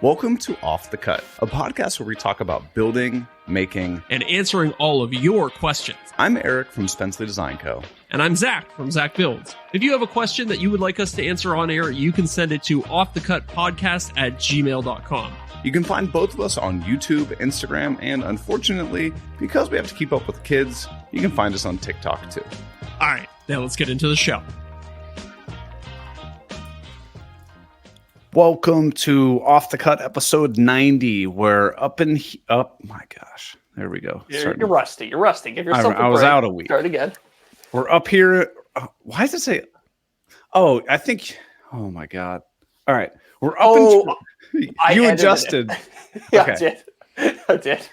Welcome to Off the Cut, a podcast where we talk about building, making, and answering all of your questions. I'm Eric from Spenceley Design Co. And I'm Zach from Zach Builds. If you have a question that you would like us to answer on air, you can send it to offthecutpodcast@gmail.com. You can find both of us on YouTube, Instagram, and unfortunately, because we have to keep up with kids, you can find us on TikTok too. All right, now let's get into the show. Welcome to Off the Cut episode 90. We're my gosh. There we go. You're rusty. You're rusty. Give yourself a break. I was out a week. Start again. We're up here. Why does it say? Oh, I think. Oh my God. All right. We're up. You adjusted. Yeah, okay. I did.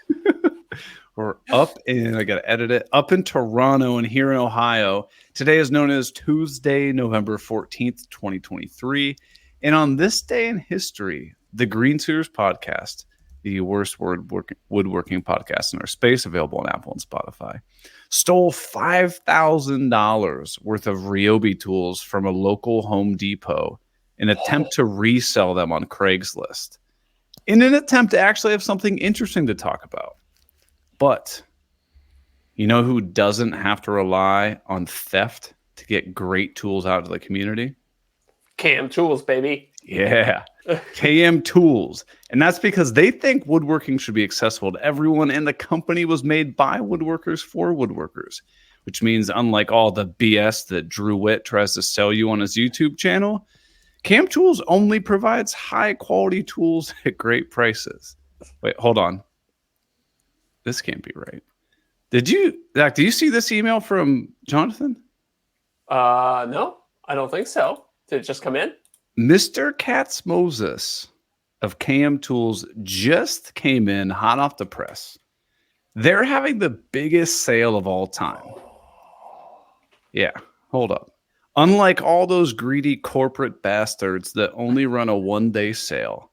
We're up in. I got to edit it. Up in Toronto and here in Ohio. Today is known as Tuesday, November 14th, 2023. And on this day in history, the Green Sears podcast, the worst woodworking podcast in our space, available on Apple and Spotify, stole $5,000 worth of Ryobi tools from a local Home Depot in an attempt to resell them on Craigslist, in an attempt to actually have something interesting to talk about. But you know who doesn't have to rely on theft to get great tools out to the community? KM Tools, baby. Yeah, KM Tools. And that's because they think woodworking should be accessible to everyone, and the company was made by woodworkers for woodworkers, which means unlike all the BS that Drew Witt tries to sell you on his YouTube channel, KM Tools only provides high-quality tools at great prices. Wait, hold on. This can't be right. Zach, do you see this email from Jonathan? No, I don't think so. Did it just come in? Mr. Katz Moses of KM Tools just came in hot off the press. They're having the biggest sale of all time. Yeah, hold up. Unlike all those greedy corporate bastards that only run a one-day sale,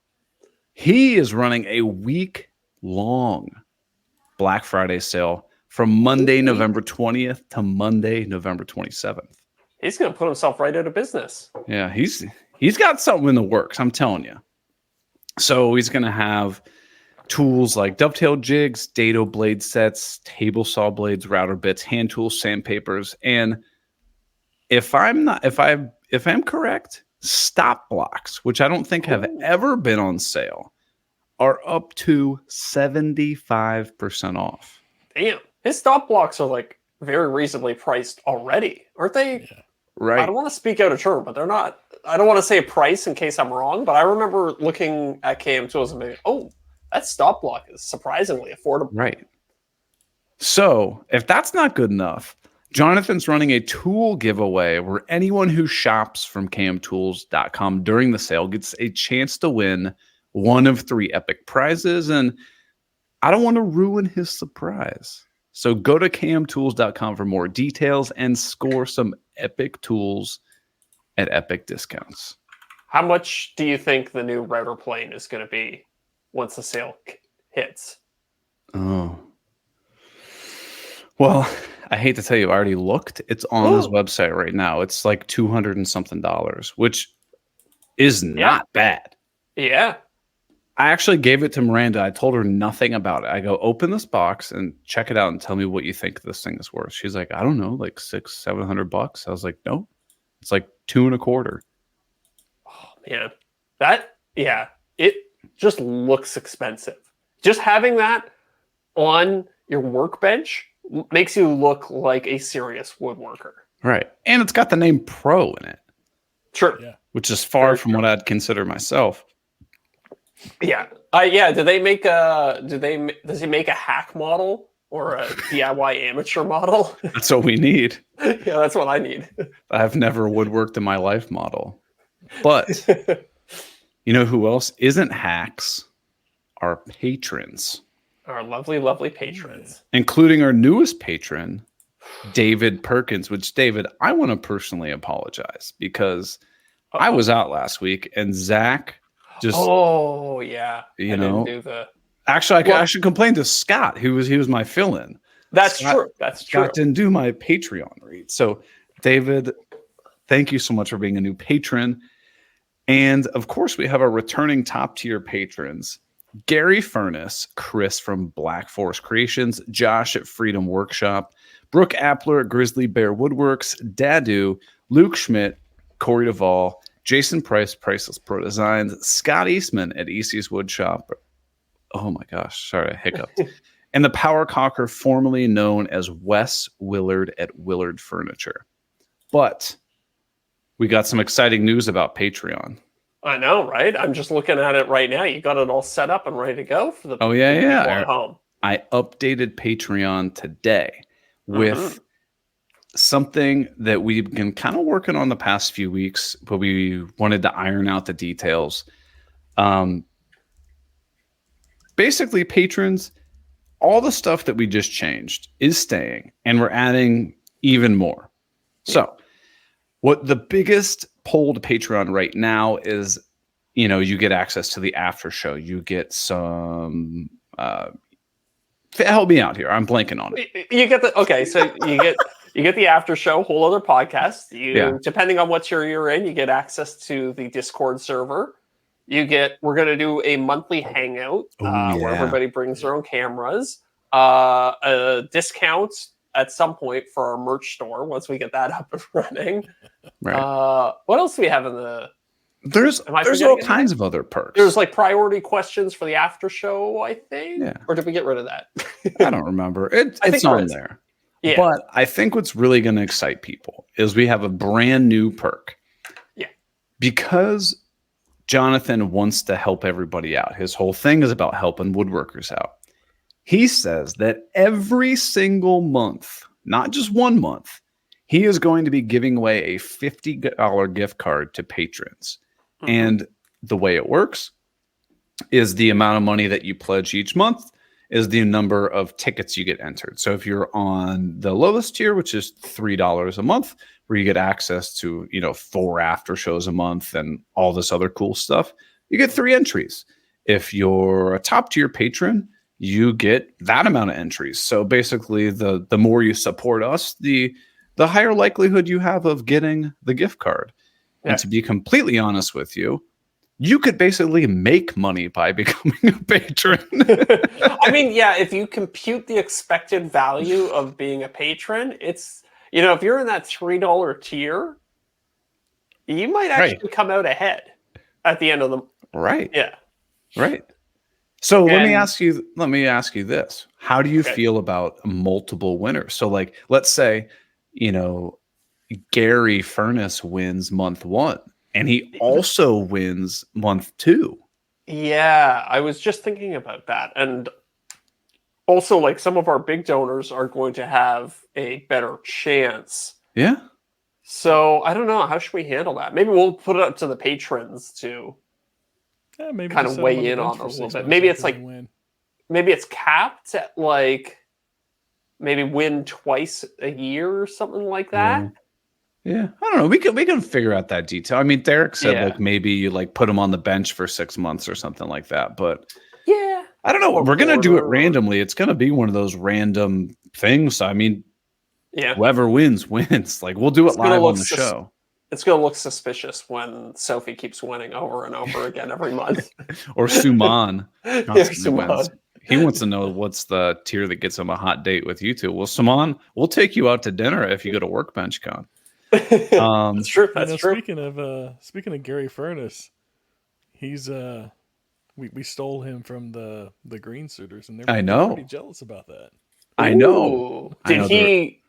he is running a week-long Black Friday sale from Monday, November 20th to Monday, November 27th. He's going to put himself right out of business. Yeah, he's got something in the works, I'm telling you. So he's going to have tools like dovetail jigs, dado blade sets, table saw blades, router bits, hand tools, sandpapers, and if I'm correct, stop blocks, which I don't think have ever been on sale, are up to 75% off. Damn, his stop blocks are like very reasonably priced already, aren't they? Yeah. Right. I don't want to speak out of turn, but they're not. I don't want to say a price in case I'm wrong, but I remember looking at KM Tools and being, oh, that stop block is surprisingly affordable. Right. So if that's not good enough, Jonathan's running a tool giveaway where anyone who shops from kmtools.com during the sale gets a chance to win one of 3 epic prizes. And I don't want to ruin his surprise. So go to kmtools.com for more details and score some epic tools at epic discounts. How much do you think the new router plane is going to be once the sale hits? Oh. Well, I hate to tell you, I already looked. It's on his website right now. It's like $200 and something, which is not bad. Yeah. I actually gave it to Miranda. I told her nothing about it. I go, open this box and check it out and tell me what you think this thing is worth. She's like, I don't know, like $600-700. I was like, no, it's like $225. Oh man, it just looks expensive. Just having that on your workbench makes you look like a serious woodworker. Right, and it's got the name Pro in it. True. Yeah. Which is far from what I'd consider myself. Yeah. Does he make a hack model or a DIY amateur model? That's what we need. Yeah, that's what I need. I've never woodworked in my life model. But you know who else isn't hacks? Our patrons. Our lovely, lovely patrons. Including our newest patron, David Perkins, which, David, I want to personally apologize because I was out last week and Zach just... Oh, yeah. Didn't do the... Actually, I should complain to Scott, he was my fill-in. That's true. Scott didn't do my Patreon read. So, David, thank you so much for being a new patron. And of course, we have our returning top tier patrons: Gary Furness, Chris from Black Forest Creations, Josh at Freedom Workshop, Brooke Appler at Grizzly Bear Woodworks, Dadu, Luke Schmidt, Corey Duvall, Jason Price, Priceless Pro Designs, Scott Eastman at EC's Woodshop. Oh my gosh, sorry, I hiccuped. And the Power Cocker, formerly known as Wes Willard at Willard Furniture. But we got some exciting news about Patreon. I know, right? I'm just looking at it right now. You got it all set up and ready to go for the people at home. I updated Patreon today with something that we've been kind of working on the past few weeks, but we wanted to iron out the details. Basically, patrons, all the stuff that we just changed is staying, and we're adding even more. So what the biggest pull to Patreon right now is, you get access to the after show. You get some, help me out here. I'm blanking on it. You get so you get the after show, whole other podcast. Depending on what tier you're in, you get access to the Discord server. We're going to do a monthly hangout where everybody brings their own cameras. A discount at some point for our merch store once we get that up and running. Right. What else do we have in the? There's all kinds of other perks. There's like priority questions for the after show, I think. Yeah. Or did we get rid of that? I don't remember. It's on there. Yeah. But I think what's really going to excite people is we have a brand new perk. Yeah. Because Jonathan wants to help everybody out. His whole thing is about helping woodworkers out. He says that every single month, not just 1 month, he is going to be giving away a $50 gift card to patrons. Mm-hmm. And the way it works is the amount of money that you pledge each month is the number of tickets you get entered. So if you're on the lowest tier, which is $3 a month, where you get access to, 4 after shows a month and all this other cool stuff, you get 3 entries. If you're a top tier patron, you get that amount of entries. So basically, the more you support us, the higher likelihood you have of getting the gift card. Yeah. And to be completely honest with you, you could basically make money by becoming a patron. I mean, yeah, if you compute the expected value of being a patron, it's, if you're in that $3 tier, you might actually come out ahead at the end of the right. Yeah. Right. So let me ask you this. How do you feel about multiple winners? So like, let's say, Gary Furness wins month 1 and he also wins month 2. Yeah, I was just thinking about that. And also, like, some of our big donors are going to have a better chance. Yeah. So I don't know. How should we handle that? Maybe we'll put it up to the patrons to maybe kind of weigh in on it a little bit. Maybe it's like, maybe it's capped at like, maybe win twice a year or something like that. Yeah. I don't know. We can figure out that detail. I mean, Deric said like maybe you like put him on the bench for 6 months or something like that. But yeah, I don't know. We're gonna do it randomly. It's gonna be one of those random things. I mean, whoever wins. Like we'll do it live on the show. It's going to look suspicious when Sophie keeps winning over and over again every month. Or Suman. Suman. He wants to know what's the tier that gets him a hot date with you two. Well, Suman, we'll take you out to dinner if you go to Workbench Con. That's true. That's true. Speaking of Gary Furness, he's we stole him from the green suiters, and they're pretty jealous about that. I know. Did he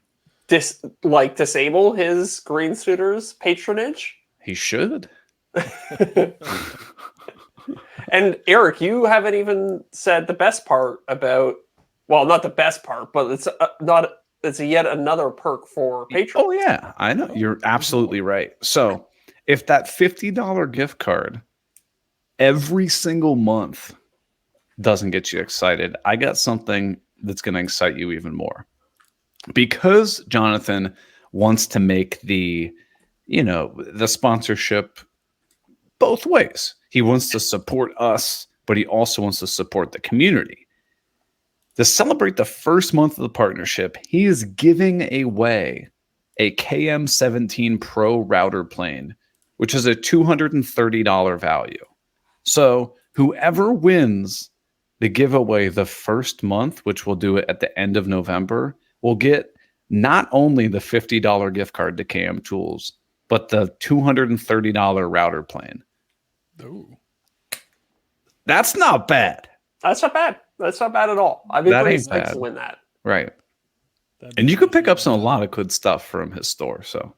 disable his green suitors patronage? He should. And Eric, you haven't even said the best part about, well, not the best part, but it's yet another perk for patrons. Oh yeah, I know. You're absolutely right. So if that $50 gift card every single month doesn't get you excited, I got something that's going to excite you even more. Because Jonathan wants to make the sponsorship both ways. He wants to support us, but he also wants to support the community. To celebrate the first month of the partnership, he is giving away a KM17 Pro router plane which is a $230 value. So whoever wins the giveaway the first month, which we'll do it at the end of November, will get not only the $50 gift card to KM Tools, but the $230 router plane. Ooh. That's not bad. That's not bad. That's not bad at all. I'd be pretty excited to win that. Right. And you could pick up a lot of good stuff from his store. So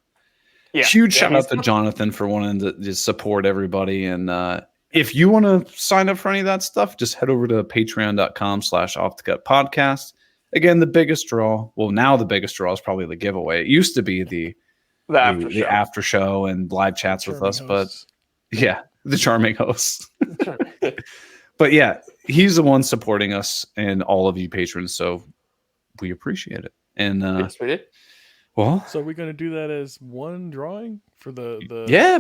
huge shout out to Jonathan for wanting to just support everybody. And if you want to sign up for any of that stuff, just head over to patreon.com/offthecut-podcast. Again, the biggest draw. Well, now the biggest draw is probably the giveaway. It used to be the after show and live chats with us, hosts. But the charming host. But yeah, he's the one supporting us and all of you patrons. So we appreciate it. And yes, we did. Well, so are we going to do that as one drawing for the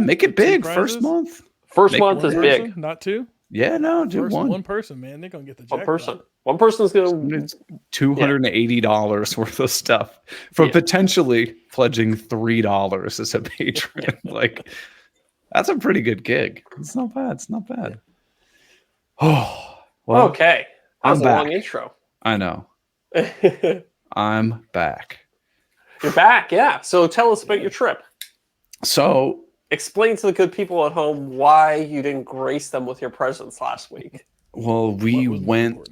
make it big first month. First month is big, not two. Yeah, no, do one person, man. They're gonna get the jackpot. One person's gonna $280 worth of stuff for potentially pledging $3 as a patron. Like, that's a pretty good gig. It's not bad. It's not bad. Oh, well, okay. That was a long intro. I know. I'm back. You're back, yeah. So tell us about your trip. So explain to the good people at home why you didn't grace them with your presence last week. Well, we went.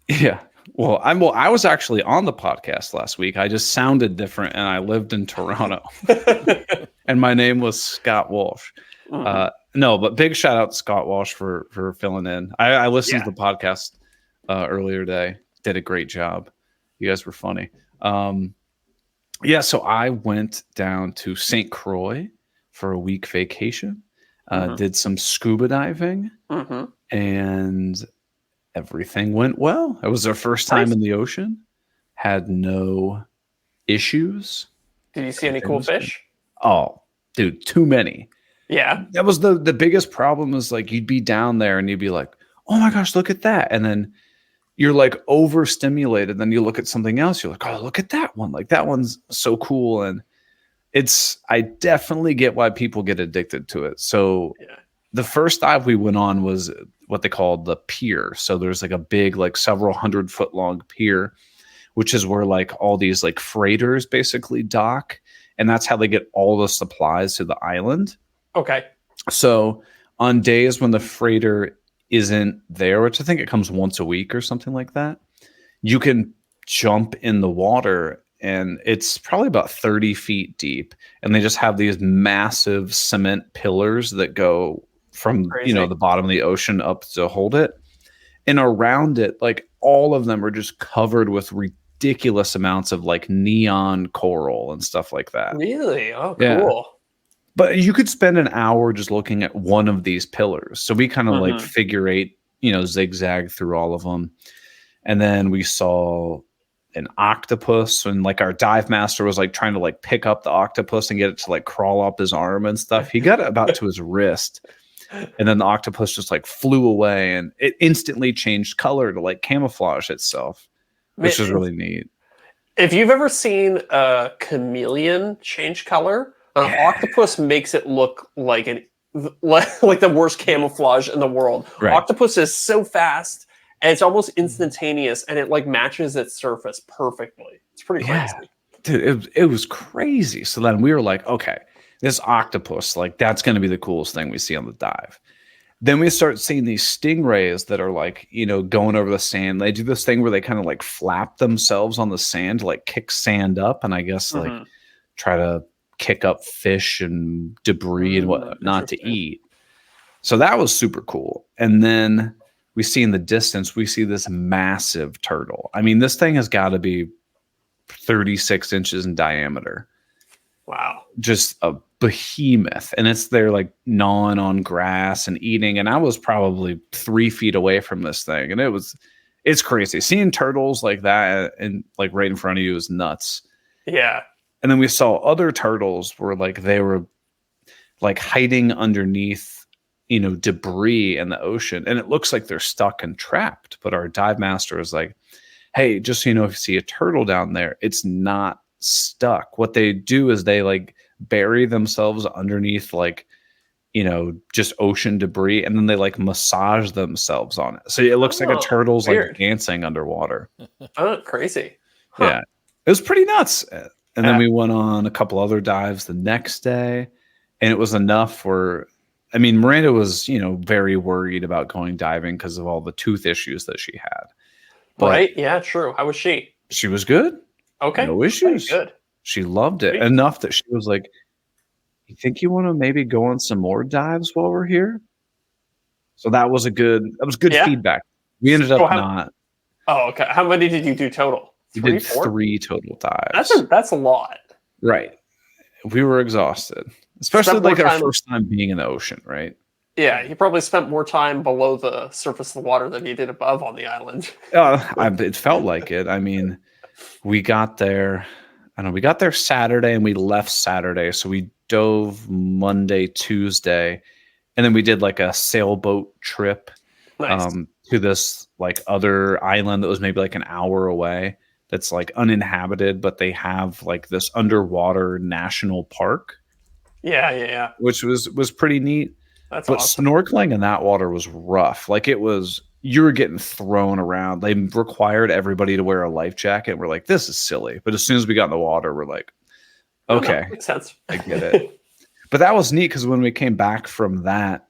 Yeah. Well, I was actually on the podcast last week. I just sounded different, and I lived in Toronto, and my name was Scott Walsh. No, but big shout out to Scott Walsh for filling in. I listened to the podcast earlier today. Did a great job. You guys were funny. So I went down to St. Croix for a week vacation. Did some scuba diving, and everything went well. It was our first time in the ocean. Had no issues. Did you see any cool fish? Oh, dude, too many. Yeah. That was the biggest problem is like you'd be down there and you'd be like, oh my gosh, look at that. And then you're like overstimulated. Then you look at something else. You're like, oh, look at that one. Like that one's so cool. And I definitely get why people get addicted to it. So the first dive we went on was what they call the pier. So there's like a big, like several 100-foot long pier, which is where like all these like freighters basically dock. And that's how they get all the supplies to the island. Okay. So on days when the freighter isn't there, which I think it comes once a week or something like that, you can jump in the water and it's probably about 30 feet deep. And they just have these massive cement pillars that go from, the bottom of the ocean up to hold it. And around it, like all of them are just covered with ridiculous amounts of like neon coral and stuff like that. Really? Oh, cool. Yeah. But you could spend an hour just looking at one of these pillars. So we kind of like figure eight, zigzag through all of them. And then we saw an octopus, and like our dive master was like trying to like pick up the octopus and get it to like crawl up his arm and stuff. He got it about to his wrist. And then the octopus just like flew away and it instantly changed color to like camouflage itself, which is really neat. If you've ever seen a chameleon change color, an octopus makes it look like like the worst camouflage in the world. Right. Octopus is so fast and it's almost instantaneous, and it like matches its surface perfectly. It's pretty crazy. Dude, it was crazy. So then we were like, okay, this octopus, like that's going to be the coolest thing we see on the dive. Then we start seeing these stingrays that are like, going over the sand. They do this thing where they kind of like flap themselves on the sand to like kick sand up, and I guess like try to kick up fish and debris and what not to eat. So that was super cool. And then we see in the distance, we see this massive turtle. I mean, this thing has got to be 36 inches in diameter. Wow. Just a behemoth. And it's there like gnawing on grass and eating. And I was probably 3 feet away from this thing. And it's crazy. Seeing turtles like that and like right in front of you is nuts. Yeah. And then we saw other turtles where like they were like hiding underneath, debris in the ocean. And it looks like they're stuck and trapped. But our dive master is like, hey, just so you know, if you see a turtle down there, it's not stuck. What they do is they like bury themselves underneath like just ocean debris, and then they like massage themselves on it. So it looks like a turtle's weird. like dancing underwater. Oh, crazy. Huh. Yeah. It was pretty nuts. And then we went on a couple other dives the next day, and it was enough for, Miranda was, very worried about going diving because of all the tooth issues that she had. But right? Yeah, true. How was she? She was good. Okay. No issues. Good. She loved it enough that she was like, you think you want to maybe go on some more dives while we're here? So that was good feedback. We ended up not. Oh, okay. How many did you do total? We did 3 total dives. That's a lot. Right. We were exhausted, especially like our first time being in the ocean, right? Yeah, you probably spent more time below the surface of the water than you did above on the island. It felt like it. We got there. We got there Saturday and we left Saturday. So we dove Monday, Tuesday, and then we did like a sailboat trip to this like other island that was maybe like an hour away. That's like uninhabited, but they have like this underwater national park. Yeah. Which was pretty neat. But awesome. Snorkeling in that water was rough. Like you were getting thrown around. They required everybody to wear a life jacket. We're like, this is silly. But as soon as we got in the water, we're like, okay, no, makes sense. I get it. But that was neat because when we came back from that,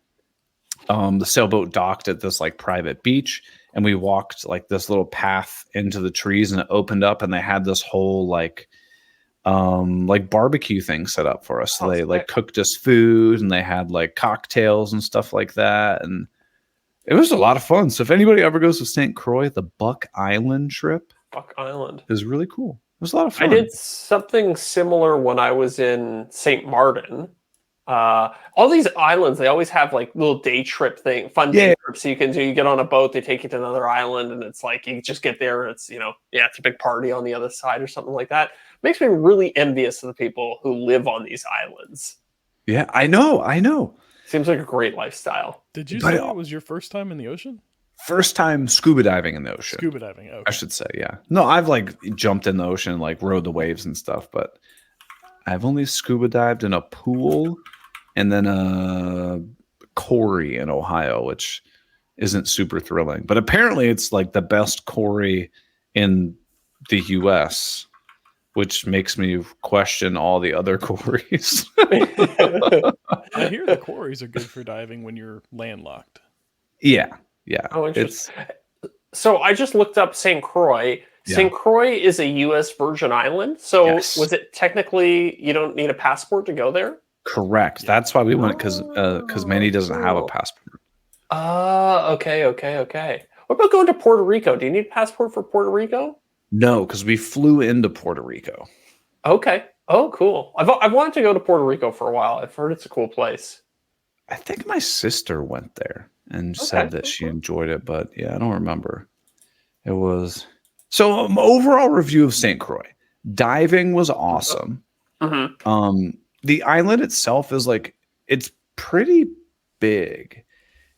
the sailboat docked at this like private beach, and we walked like this little path into the trees, and it opened up, and they had this whole like barbecue thing set up for us. So they like cooked us food, and they had like cocktails and stuff like that, and it was a lot of fun. So if anybody ever goes to St. Croix, the Buck Island trip, is really cool. It was a lot of fun. I did something similar when I was in St. Martin. All these islands, they always have like little day trip fun day trips you can do. You get on a boat, they take you to another island, and it's like you just get there, and it's it's a big party on the other side or something like that. Makes me really envious of the people who live on these islands. Yeah, I know. Seems like a great lifestyle. Did you say it was your first time in the ocean? First time scuba diving in the ocean. Scuba diving, okay. I should say, yeah. No, I've like jumped in the ocean, like rode the waves and stuff, but I've only scuba dived in a pool and then a quarry in Ohio, which isn't super thrilling. But apparently it's like the best quarry in the US, which makes me question all the other quarries. I hear the quarries are good for diving when you're landlocked. Yeah. Oh, interesting. So I just looked up St. Croix. Yeah. St. Croix is a U.S. Virgin Island. So was it technically you don't need a passport to go there? Correct. That's why we went, because Manny doesn't have a passport. Okay. What about going to Puerto Rico? Do you need a passport for Puerto Rico? No, because we flew into Puerto Rico. Okay. Oh, cool. I've wanted to go to Puerto Rico for a while. I've heard it's a cool place. I think my sister went there and said that she enjoyed it, but I don't remember. It was so overall review of St. Croix. Diving was awesome. Mm-hmm. The island itself is like it's pretty big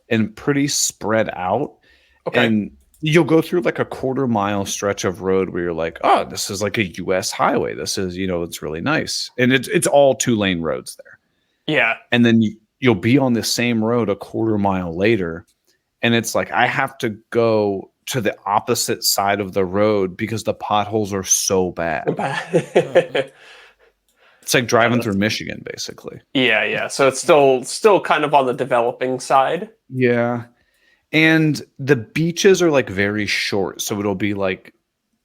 and pretty spread out. Okay. And you'll go through like a 1/4 mile stretch of road where you're like, oh, this is like a US highway. This is, it's really nice. And it's all 2-lane roads there. Yeah. And then you'll be on the same road a 1/4 mile later. And it's like, I have to go to the opposite side of the road because the potholes are so bad. It's like driving through Michigan, basically. Yeah. So it's still kind of on the developing side. Yeah. And the beaches are like very short. So it'll be like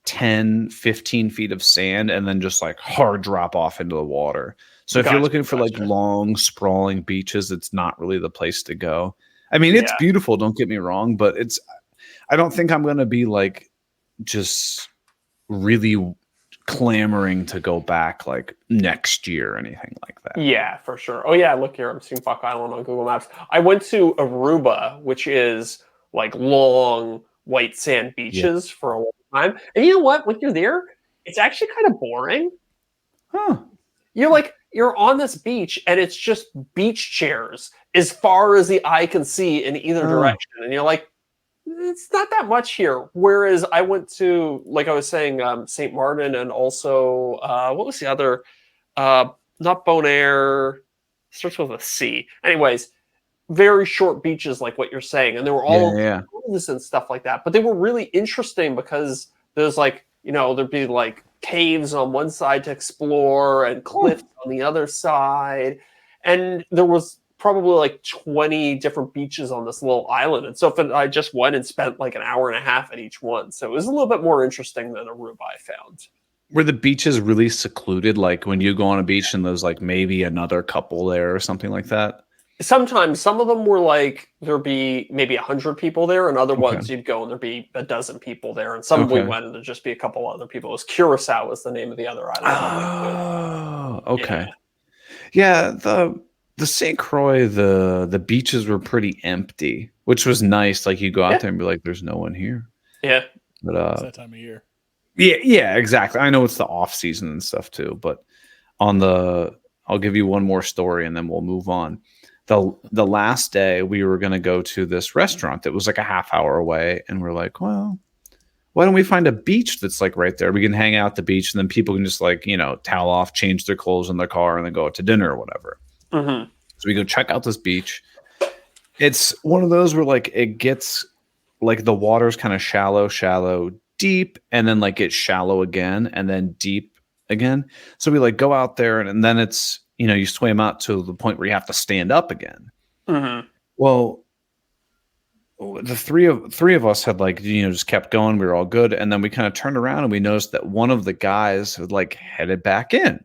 10, 15 feet of sand and then just like hard drop off into the water. So if you're looking for like long, sprawling beaches, it's not really the place to go. I mean, it's beautiful, don't get me wrong, but I don't think I'm going to be like just really clamoring to go back like next year or anything like that. Yeah, for sure. Oh yeah, look here, I'm seeing Buck Island on Google Maps. I went to Aruba, which is like long white sand beaches for a long time. And you know what? When you're there, it's actually kind of boring. Huh. You're on this beach and it's just beach chairs as far as the eye can see in either direction. And you're like, it's not that much here. Whereas I went to, like I was saying, St. Martin and also, what was the other? Not Bonaire. Starts with a C. Anyways, very short beaches like what you're saying, and they were all Yeah. and stuff like that. But they were really interesting because there's like, there'd be like caves on one side to explore and cliffs on the other side. And there was probably like 20 different beaches on this little island. And so I just went and spent like an hour and a half at each one. So it was a little bit more interesting than Aruba, I found. Were the beaches really secluded? Like when you go on a beach and there's like maybe another couple there or something like that? Sometimes some of them were like there'd be maybe 100 people there, and other ones you'd go and there'd be a dozen people there, and some we went and there'd just be a couple other people. It was Curacao was the name of the other island. Oh, okay. Yeah, the St. Croix, the beaches were pretty empty, which was nice. Like you go out there and be like, "There's no one here." Yeah, but it's that time of year. Yeah, exactly. I know it's the off season and stuff too, but I'll give you one more story and then we'll move on. The last day we were going to go to this restaurant that was like a half hour away, and we're like, well, why don't we find a beach that's like right there? We can hang out at the beach, and then people can just like, towel off, change their clothes in their car, and then go out to dinner or whatever. Mm-hmm. So we go check out this beach. It's one of those where like it gets like the water's kind of shallow, deep, and then like it's shallow again, and then deep again. So we like go out there, and then it's, you swim out to the point where you have to stand up again. Mm-hmm. Well, the three of us had like, just kept going. We were all good. And then we kind of turned around and we noticed that one of the guys had like headed back in.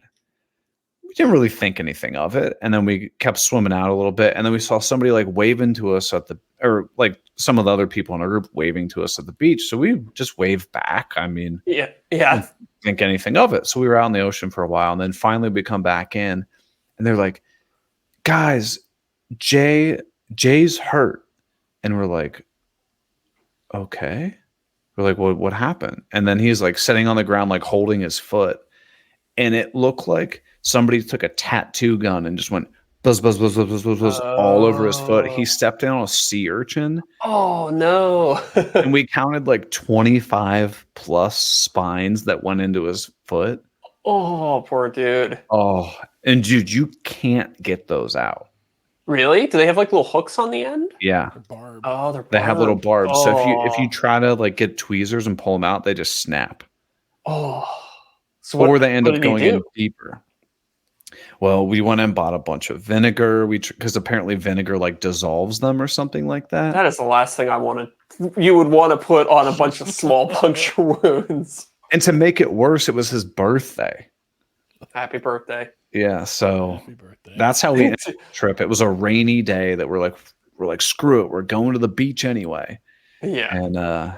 We didn't really think anything of it. And then we kept swimming out a little bit. And then we saw somebody like waving to us or like some of the other people in our group waving to us at the beach. So we just waved back. I mean, yeah. Didn't think anything of it. So we were out in the ocean for a while. And then finally we come back in. And they're like, guys, Jay's hurt. And we're like, okay. We're like, what happened? And then he's like sitting on the ground, like holding his foot. And it looked like somebody took a tattoo gun and just went buzz, buzz, buzz, buzz, buzz, buzz, buzz all over his foot. He stepped in on a sea urchin. Oh, no. And we counted like 25 plus spines that went into his foot. Oh, poor dude. Oh, and dude, you can't get those out. Really? Do they have like little hooks on the end? Yeah. They're barbed. Oh, they're barbed. They have little barbs. Oh. So if you try to like get tweezers and pull them out, they just snap. Oh. So or they end up going in deeper. Well, we went and bought a bunch of vinegar. Because apparently vinegar like dissolves them or something like that. That is the last thing you would want to put on a bunch of small puncture wounds. And to make it worse, it was his birthday. Happy birthday. Yeah, so that's how we ended the trip. It was a rainy day that we're like, screw it, we're going to the beach anyway. Yeah. And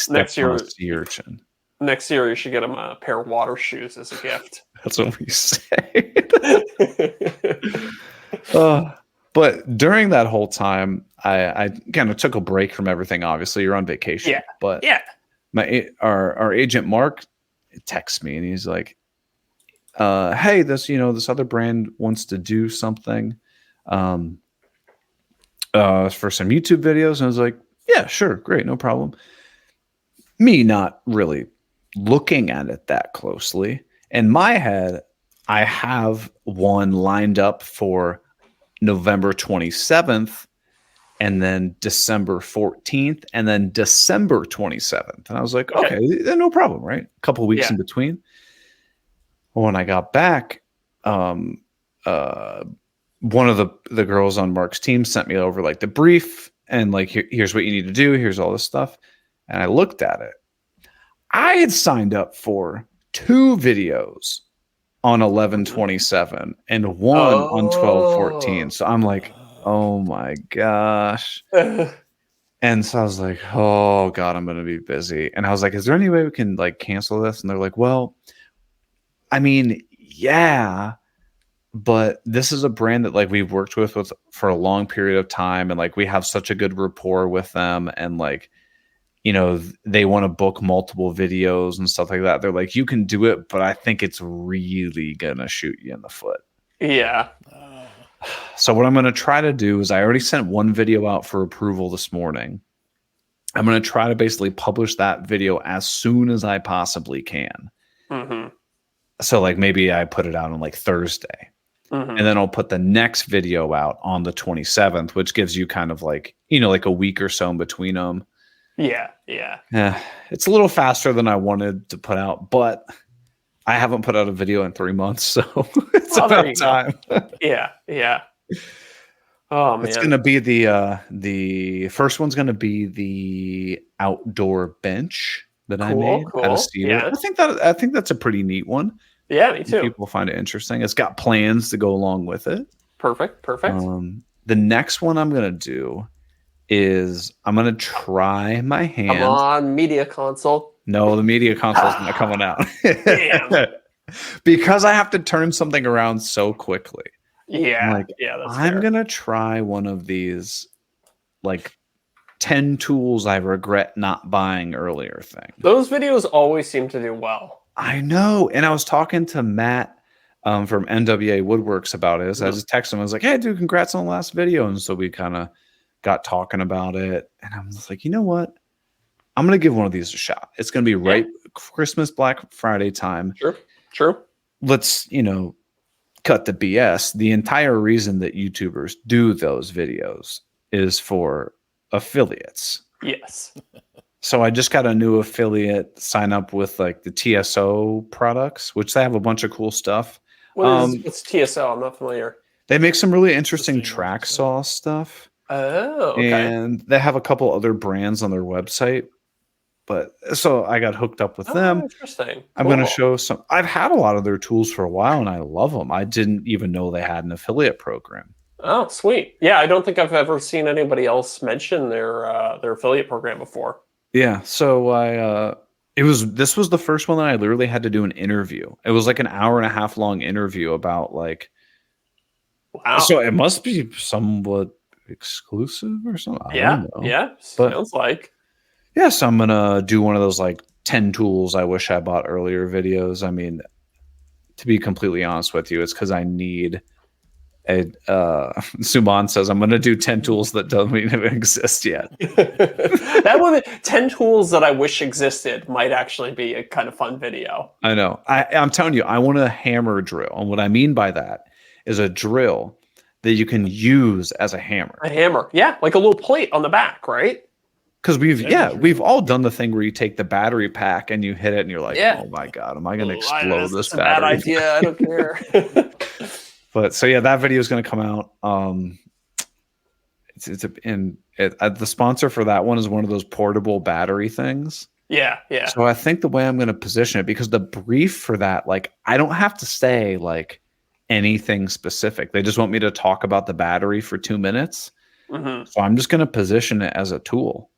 next year, sea urchin. Next year you should get him a pair of water shoes as a gift. That's what we say. But during that whole time, I kind of took a break from everything. Obviously, you're on vacation. Yeah. But yeah. Our agent Mark texts me and he's like, hey, this other brand wants to do something for some YouTube videos. And I was like, yeah, sure, great, no problem. Me not really looking at it that closely. In my head, I have one lined up for November 27th, and then December 14th, and then December 27th. And I was like, okay, no problem, right? A couple of weeks in between. When I got back, one of the girls on Mark's team sent me over like the brief and like, here's what you need to do. Here's all this stuff. And I looked at it. I had signed up for 2 videos on 11/27 and one on 12/14. So I'm like, oh my gosh. And so I was like, oh God, I'm going to be busy. And I was like, is there any way we can like cancel this? And they're like, well, I mean, yeah, but this is a brand that like we've worked with for a long period of time. And like, we have such a good rapport with them. And like, they want to book multiple videos and stuff like that. They're like, you can do it, but I think it's really going to shoot you in the foot. Yeah. So what I'm going to try to do is I already sent one video out for approval this morning. I'm going to try to basically publish that video as soon as I possibly can. Mm-hmm. So like maybe I put it out on like Thursday. and then I'll put the next video out on the 27th, which gives you kind of like, like a week or so in between them. Yeah. It's a little faster than I wanted to put out, but I haven't put out a video in 3 months, so it's about time. Yeah. Oh man, it's gonna be the first one's gonna be the outdoor bench that I made out of cedar. Yeah. I think that's a pretty neat one. Yeah, me too. People find it interesting. It's got plans to go along with it. Perfect. The next one I'm gonna do is I'm gonna try my hand. Come on, media console. No, the media console's not coming out. Damn. Because I have to turn something around so quickly. Yeah, I'm gonna try one of these, like 10 tools I regret not buying earlier thing. Those videos always seem to do well. I know, and I was talking to Matt from NWA Woodworks about it. So I just texted him. I was like, "Hey, dude, congrats on the last video!" And so we kind of got talking about it, and I was like, "You know what? I'm gonna give one of these a shot. It's gonna be right Christmas, Black Friday time. True. Let's cut the BS. The entire reason that YouTubers do those videos is for affiliates. Yes. So I just got a new affiliate sign up with like the TSO products, which they have a bunch of cool stuff. What's TSO? I'm not familiar. They make some really interesting track saw stuff. Oh, okay. And they have a couple other brands on their website. But so I got hooked up with them. Interesting. I'm going to show some. I've had a lot of their tools for a while, and I love them. I didn't even know they had an affiliate program. Oh, sweet. Yeah, I don't think I've ever seen anybody else mention their affiliate program before. Yeah, so this was the first one that I literally had to do an interview. It was like an hour and a half long interview about like. Wow. So it must be somewhat exclusive or something. I don't know. Yeah. Sounds like. Yeah, so I'm gonna do one of those like 10 tools I wish I bought earlier videos. I mean, to be completely honest with you, it's because I need a Suman says I'm gonna do 10 tools that don't even exist yet. That would be 10 tools that I wish existed might actually be a kind of fun video. I know. I'm telling you, I want a hammer drill. And what I mean by that is a drill that you can use as a hammer. A hammer. Yeah, like a little plate on the back, right? Because we've all done the thing where you take the battery pack and you hit it and you're like, oh my God, am I going to explode this battery? Bad idea. I don't care. But so, yeah, that video is going to come out. The sponsor for that one is one of those portable battery things. Yeah. So I think the way I'm going to position it, because the brief for that, like, I don't have to say like anything specific. They just want me to talk about the battery for 2 minutes. Mm-hmm. So I'm just going to position it as a tool.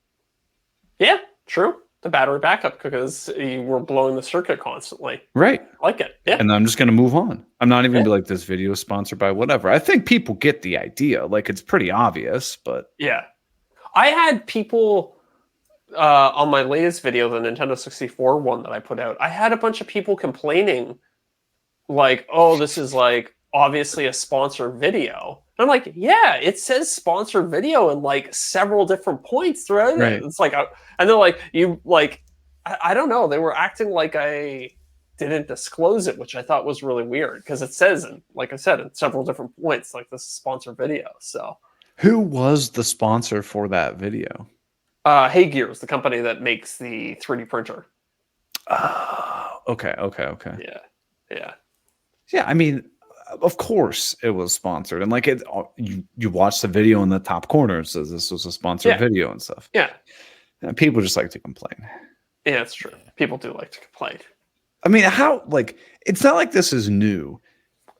Yeah, true. The battery backup, because you were blowing the circuit constantly. Right. I like it. Yeah. And I'm just going to move on. I'm not even going to be like, this video is sponsored by whatever. I think people get the idea. Like, it's pretty obvious, but. Yeah. I had people on my latest video, the Nintendo 64 one that I put out, I had a bunch of people complaining like, oh, this is like obviously a sponsored video. And I'm like, yeah, it says sponsored video in like several different points throughout it. It's like, and they're like, I don't know. They were acting like I didn't disclose it, which I thought was really weird because it says, like I said, in several different points, like this is sponsored video. So, who was the sponsor for that video? Hey Gears, the company that makes the 3D printer. Okay. Yeah. I mean, of course it was sponsored, and like you watch the video in the top corner, it says this was a sponsored video and stuff. Yeah. And people just like to complain. Yeah, it's true. People do like to complain. I mean, it's not like this is new.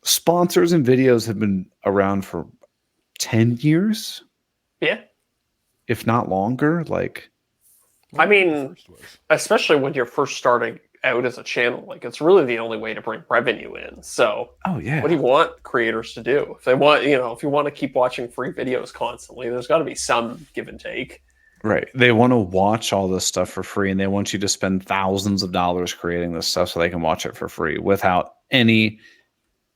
Sponsors and videos have been around for 10 years. Yeah. If not longer. Like, I mean, especially when you're first starting out as a channel, like it's really the only way to bring revenue in. So, what do you want creators to do? If they want, if you want to keep watching free videos constantly, there's got to be some give and take. Right. They want to watch all this stuff for free, and they want you to spend thousands of dollars creating this stuff so they can watch it for free without any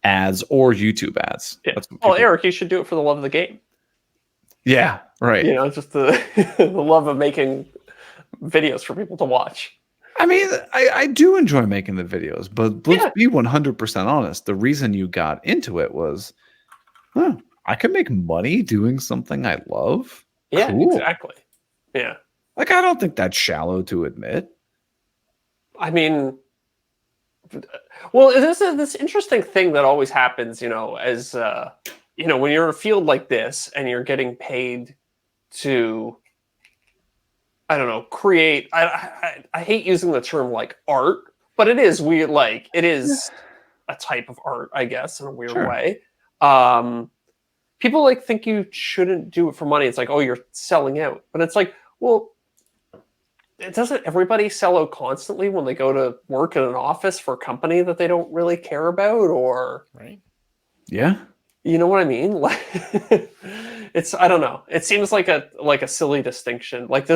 ads or YouTube ads. Yeah. Well, Eric, you should do it for the love of the game. Yeah. Right. Just the love of making videos for people to watch. I mean, I do enjoy making the videos, but let's be 100% honest. The reason you got into it was, I can make money doing something I love. Yeah, cool. Exactly. Yeah. Like, I don't think that's shallow to admit. I mean, well, there's this interesting thing that always happens, as, when you're in a field like this and you're getting paid to, I don't know, create, I hate using the term like art, but it is weird. Like, it is a type of art, I guess, in a weird way. People like think you shouldn't do it for money. It's like, oh, you're selling out. But it's like, well, doesn't everybody sell out constantly when they go to work in an office for a company that they don't really care about? Or right? Yeah. You know what I mean? Like, I don't know. It seems like a silly distinction. Like,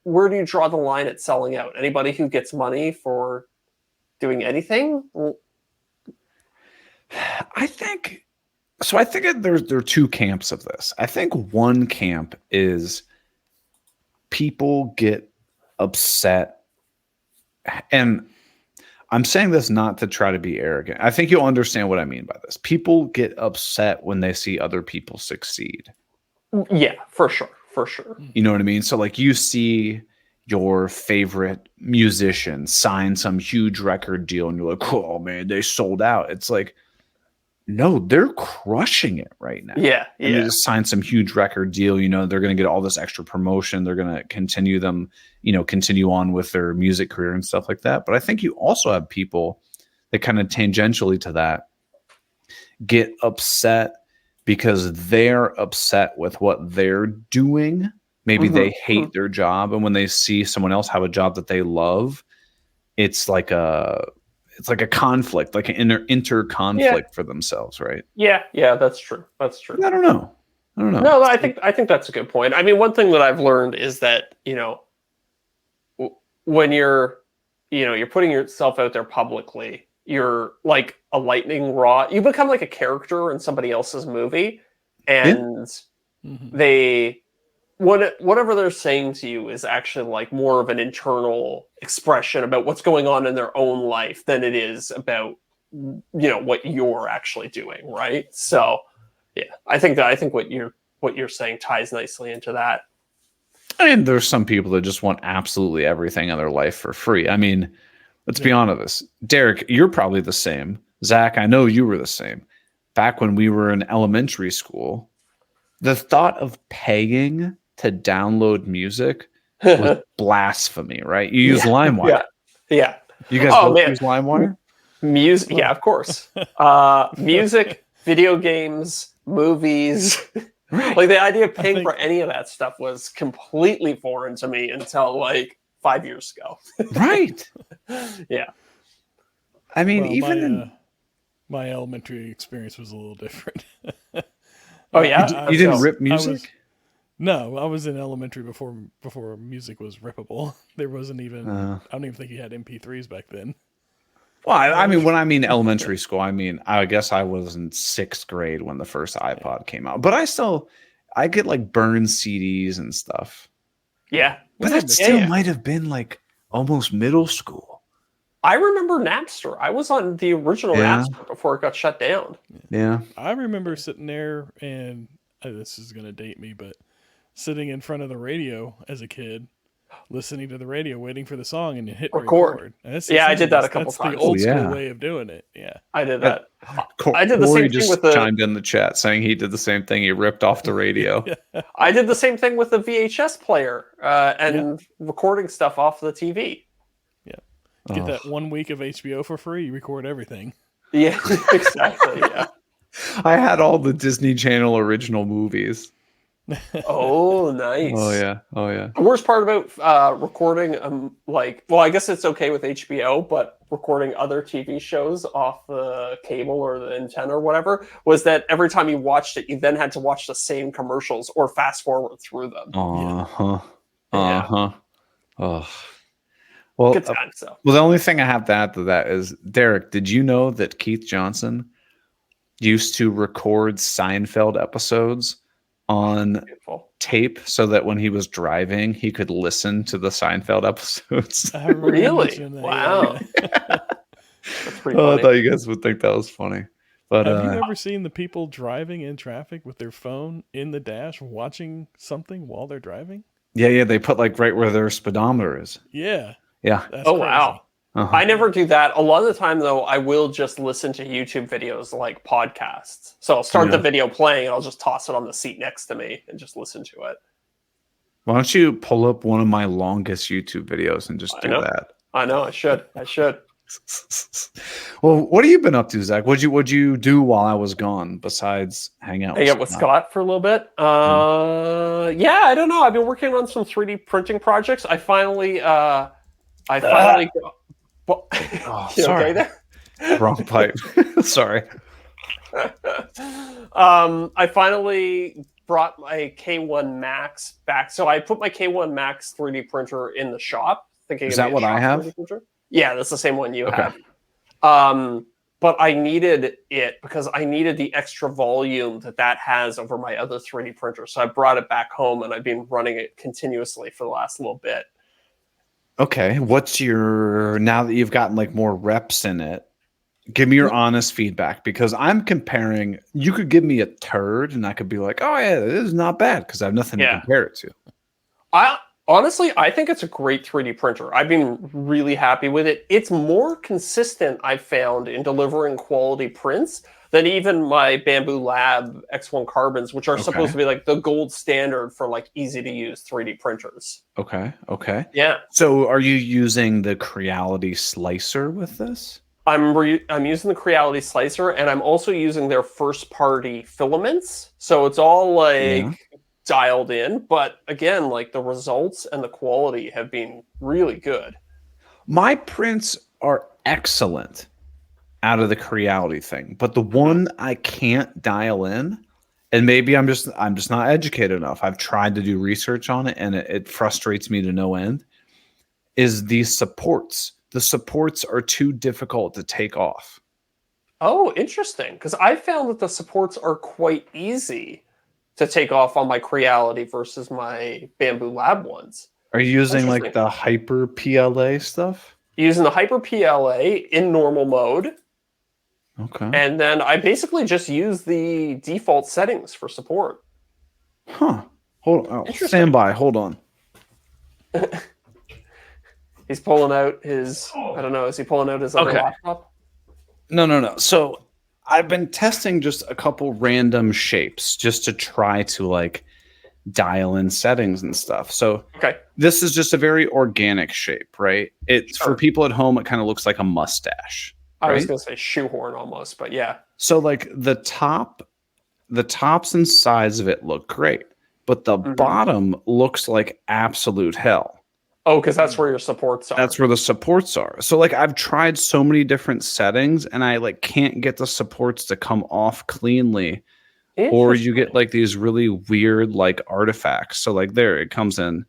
where do you draw the line at selling out? Anybody who gets money for doing anything? I think there are two camps of this. I think one camp is people get upset, and I'm saying this not to try to be arrogant. I think you'll understand what I mean by this. People get upset when they see other people succeed. Yeah, for sure. For sure. You know what I mean? So like you see your favorite musician sign some huge record deal and you're like, oh man, they sold out. It's like, no, they're crushing it right now. Yeah. And they just signed some huge record deal. They're going to get all this extra promotion. They're going to continue on with their music career and stuff like that. But I think you also have people that kind of tangentially to that get upset because they're upset with what they're doing. Maybe they hate their job. And when they see someone else have a job that they love, it's like a conflict, like an inter conflict for themselves, right? Yeah, that's true. That's true. I don't know. No, I think that's a good point. I mean, one thing that I've learned is that, when you're putting yourself out there publicly, you're like a lightning rod. You become like a character in somebody else's movie, and whatever they're saying to you is actually like more of an internal expression about what's going on in their own life than it is about what you're actually doing, right? So yeah, I think what you're saying ties nicely into that. And there's some people that just want absolutely everything in their life for free. I mean, let's be honest. Deric, you're probably the same. Zach, I know you were the same. Back when we were in elementary school, the thought of paying to download music was blasphemy, right? You use LimeWire. Yeah. You guys both use LimeWire? Music, yeah, of course. Music, video games, movies. Right. Like the idea of paying for any of that stuff was completely foreign to me until like 5 years ago. Right. Yeah. I mean, my elementary experience was a little different. Oh yeah, you didn't rip music? I was in elementary before music was rippable. There wasn't even. I don't even think you had MP3s back then. Well, I mean, when I mean elementary school, I guess I was in 6th grade when the first iPod came out. But I get like burned CDs and stuff. Yeah. But that still might have been like almost middle school. I remember Napster. I was on the original Napster before it got shut down. Yeah. I remember sitting there and this is going to date me, but sitting in front of the radio as a kid, listening to the radio, waiting for the song, and you hit record. I did that a couple times. That's the old school way of doing it. Yeah, I did that. I did the same thing with chimed in the chat saying he did the same thing. He ripped off the radio. I did the same thing with the VHS player and recording stuff off the TV. Yeah, get that 1 week of HBO for free. You record everything. Yeah, exactly. Yeah, I had all the Disney Channel original movies. Oh, nice. Oh yeah. The worst part about recording, I guess it's okay with HBO, but recording other TV shows off the cable or the antenna or whatever, was that every time you watched it, you then had to watch the same commercials or fast forward through them. Oh. Well, good time, so. Well, the only thing I have to add to that is, Deric, did you know that Keith Johnson used to record Seinfeld episodes on Beautiful. tape so that when he was driving, he could listen to the Seinfeld episodes. I remember him Really? mentioning that. Wow. Yeah. That's pretty Oh, I funny. thought you guys would think that was funny. But Have you ever seen the people driving in traffic with their phone in the dash watching something while they're driving? yeah, they put like right where their speedometer is. Yeah. Yeah. That's Oh, crazy. wow. Uh-huh. I never do that. A lot of the time, though, I will just listen to YouTube videos like podcasts. So I'll start the Yeah. video playing and I'll just toss it on the seat next to me and just listen to it. Why don't you pull up one of my longest YouTube videos and just I do know. that? I know. I should. Well, what have you been up to, Zach? What'd you do while I was gone besides hang out? Hang out with Scott for a little bit. Yeah, I don't know. I've been working on some 3D printing projects. I finally got... Well, Oh, you sorry. okay there? Wrong pipe. Sorry. I finally brought my K1 Max back. So I put my K1 Max 3D printer in the shop. Thinking Is it'd that be a what I shop have? 3D printer. Yeah, that's the same one you Okay. have. But I needed it because I needed the extra volume that has over my other 3D printer. So I brought it back home and I've been running it continuously for the last little bit. Okay. What's your, now that you've gotten like more reps in it, give me your honest feedback, because I'm comparing. You could give me a turd and I could be like, oh yeah, this is not bad, because I have nothing to compare it to. Honestly, I think it's a great 3D printer. I've been really happy with it. It's more consistent, I've found, in delivering quality prints than even my Bamboo Lab X1 Carbons, which are supposed to be like the gold standard for like easy to use 3D printers. Okay. Yeah. So are you using the Creality slicer with this? I'm using the Creality slicer, and I'm also using their first party filaments. So it's all like dialed in, but again, like the results and the quality have been really good. My prints are excellent out of the Creality thing, but the one I can't dial in, and maybe I'm just not educated enough. I've tried to do research on it, and it frustrates me to no end. Is these supports? The supports are too difficult to take off. Oh, interesting. Because I found that the supports are quite easy to take off on my Creality versus my Bamboo Lab ones. Are you using like the Hyper PLA stuff? Using the Hyper PLA in normal mode. Okay. And then I basically just use the default settings for support. Huh. Hold on. Oh, stand by. Hold on. He's pulling out his, I don't know, is he pulling out his other laptop? No. So I've been testing just a couple random shapes just to try to like dial in settings and stuff. So this is just a very organic shape, right? It's for people at home, it kind of looks like a mustache. I was going to say shoehorn almost, but yeah. So like the tops and sides of it look great, but the bottom looks like absolute hell. Oh, because that's where your supports are. That's where the supports are. So like I've tried so many different settings and I like can't get the supports to come off cleanly, or you get like these really weird like artifacts. So like there it comes in.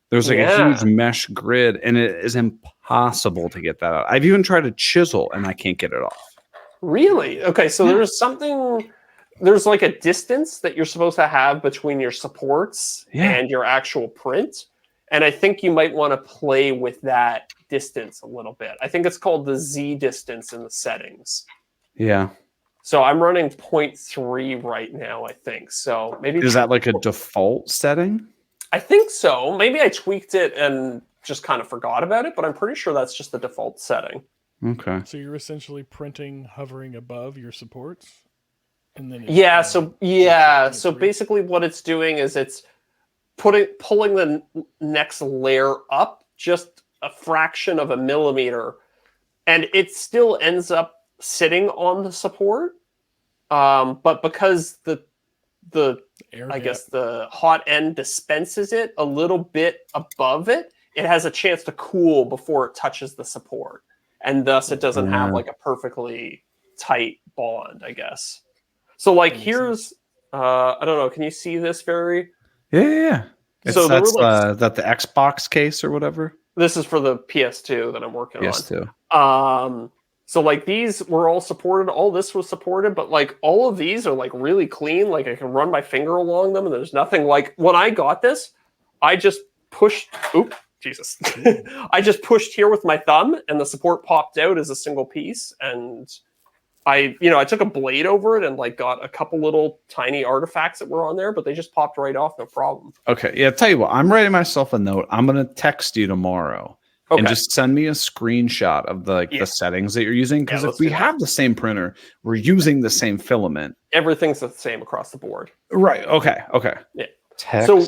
There's like a huge mesh grid and it is impossible to get that out. I've even tried to chisel and I can't get it off. Really? Okay, so there's like a distance that you're supposed to have between your supports and your actual print. And I think you might want to play with that distance a little bit. I think it's called the Z distance in the settings. Yeah. So I'm running 0.3 right now, I think. So maybe is that like a default setting? I think so. Maybe I tweaked it and just kind of forgot about it, but I'm pretty sure that's just the default setting. Okay. So you're essentially printing hovering above your supports? And then so basically what it's doing is it's pulling the next layer up just a fraction of a millimeter, and it still ends up sitting on the support. But because the hot end dispenses it a little bit above it, it has a chance to cool before it touches the support. And thus it doesn't have like a perfectly tight bond, I guess. So like here's, I don't know, can you see this very... Yeah. So that's that the Xbox case or whatever. This is for the PS2 that I'm working PS2. on. So like these were all supported, all this was supported, but like all of these are like really clean. Like I can run my finger along them and there's nothing like when I got this, I just pushed, oop, Jesus. I just pushed here with my thumb and the support popped out as a single piece. And I took a blade over it and like got a couple little tiny artifacts that were on there, but they just popped right off, no problem. Okay, yeah. Tell you what, I'm writing myself a note. I'm gonna text you tomorrow, and just send me a screenshot of the the settings that you're using. Because if we have the same printer, we're using the same filament. Everything's the same across the board. Right. Okay. Okay. Yeah. Text. So,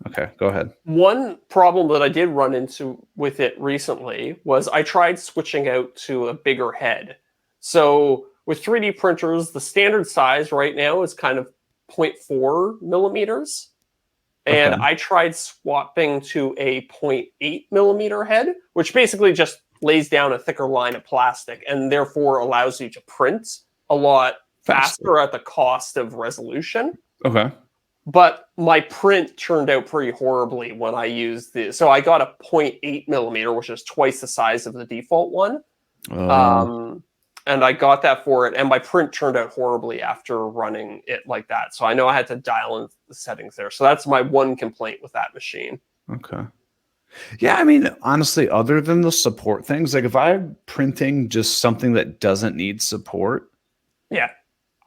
okay, go ahead. One problem that I did run into with it recently was I tried switching out to a bigger head. So with 3D printers, the standard size right now is kind of 0.4 millimeters. And I tried swapping to a 0.8 millimeter head, which basically just lays down a thicker line of plastic and therefore allows you to print a lot faster at the cost of resolution. Okay. But my print turned out pretty horribly when I used this. So I got a 0.8 millimeter, which is twice the size of the default one. And I got that for it. And my print turned out horribly after running it like that. So I know I had to dial in the settings there. So that's my one complaint with that machine. Okay. Yeah, I mean, honestly, other than the support things, like if I'm printing just something that doesn't need support,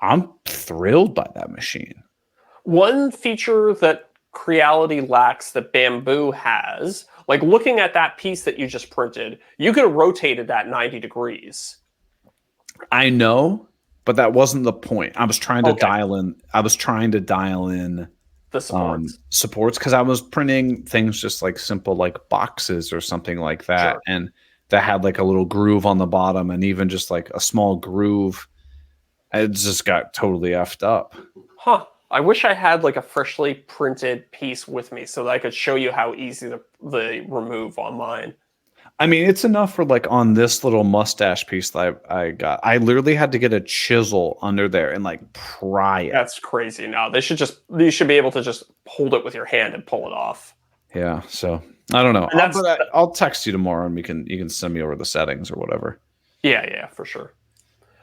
I'm thrilled by that machine. One feature that Creality lacks that Bamboo has, like looking at that piece that you just printed, you could have rotated that 90 degrees. I know, but that wasn't the point. I was trying to dial in. I was trying to dial in the supports because I was printing things just like simple like boxes or something like that, and that had like a little groove on the bottom, and even just like a small groove. It just got totally effed up. Huh. I wish I had like a freshly printed piece with me so that I could show you how easy to remove on mine. I mean, it's enough for like on this little mustache piece that I got. I literally had to get a chisel under there and like pry it. That's crazy. No, you should be able to just hold it with your hand and pull it off. Yeah. So I don't know. I'll text you tomorrow and you can send me over the settings or whatever. Yeah, for sure.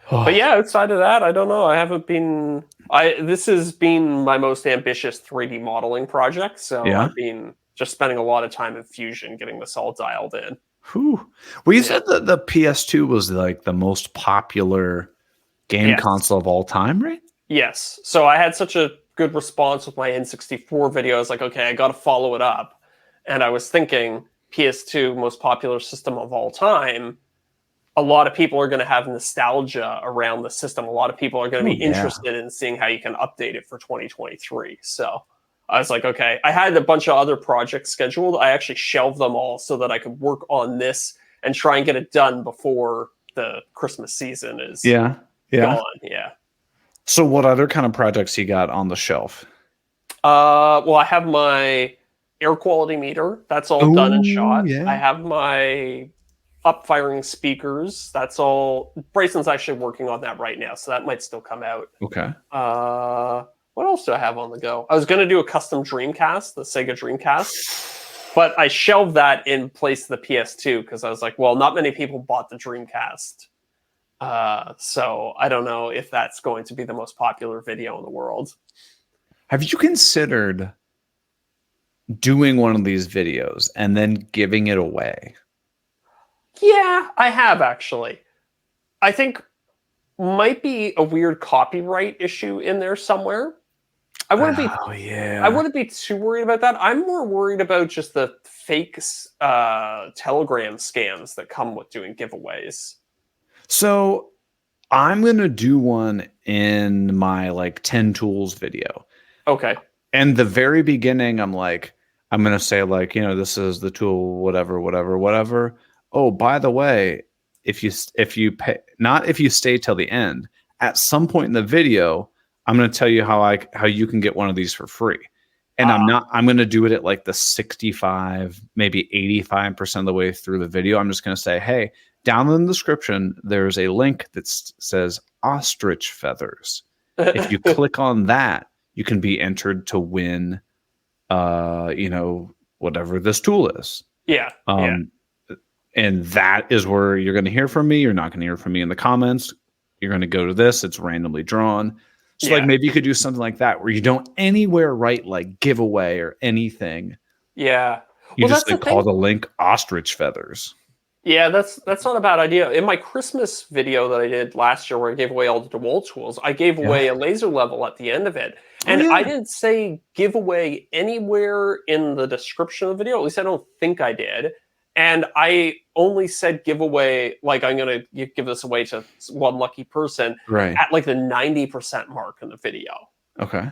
But yeah, outside of that, I don't know. I haven't been. This has been my most ambitious 3D modeling project. So I've been just spending a lot of time in Fusion getting this all dialed in. Whew. Well, you said that the PS2 was like the most popular game console of all time, right? Yes. So I had such a good response with my N64 video. I was like, okay, I got to follow it up. And I was thinking PS2, most popular system of all time. A lot of people are going to have nostalgia around the system. A lot of people are going to be interested in seeing how you can update it for 2023. So I was like, okay, I had a bunch of other projects scheduled. I actually shelved them all so that I could work on this and try and get it done before the Christmas season is gone. Yeah. So what other kind of projects you got on the shelf? Well, I have my air quality meter. That's all done and shot. Yeah. I have my up-firing speakers. That's all. Bryson's actually working on that right now, so that might still come out. Okay. What else do I have on the go? I was going to do a custom Dreamcast, the Sega Dreamcast, but I shelved that in place of the PS2 because I was like, well, not many people bought the Dreamcast. So I don't know if that's going to be the most popular video in the world. Have you considered doing one of these videos and then giving it away? Yeah, I have actually. I think might be a weird copyright issue in there somewhere. I wouldn't be too worried about that. I'm more worried about just the fake Telegram scams that come with doing giveaways. So I'm going to do one in my like 10 tools video. Okay. And the very beginning, I'm going to say like, this is the tool, whatever. Oh, by the way, if you pay, not if you stay till the end, at some point in the video, I'm going to tell you how you can get one of these for free. And I'm going to do it at like the 65, maybe 85% of the way through the video. I'm just going to say, hey, down in the description, there's a link that says ostrich feathers. If you click on that, you can be entered to win, whatever this tool is. Yeah. And that is where you're going to hear from me. You're not going to hear from me in the comments. You're going to go to this. It's randomly drawn. So like maybe you could do something like that where you don't anywhere write like giveaway or anything. Yeah. You Well, just that's like the call thing. the link ostrich feathers. Yeah, that's not a bad idea. In my Christmas video that I did last year where I gave away all the DeWalt tools, I gave away a laser level at the end of it. And I didn't say giveaway anywhere in the description of the video. At least I don't think I did. And I only said giveaway, like I'm going to give this away to one lucky person Right. at like the 90% mark in the video. Okay.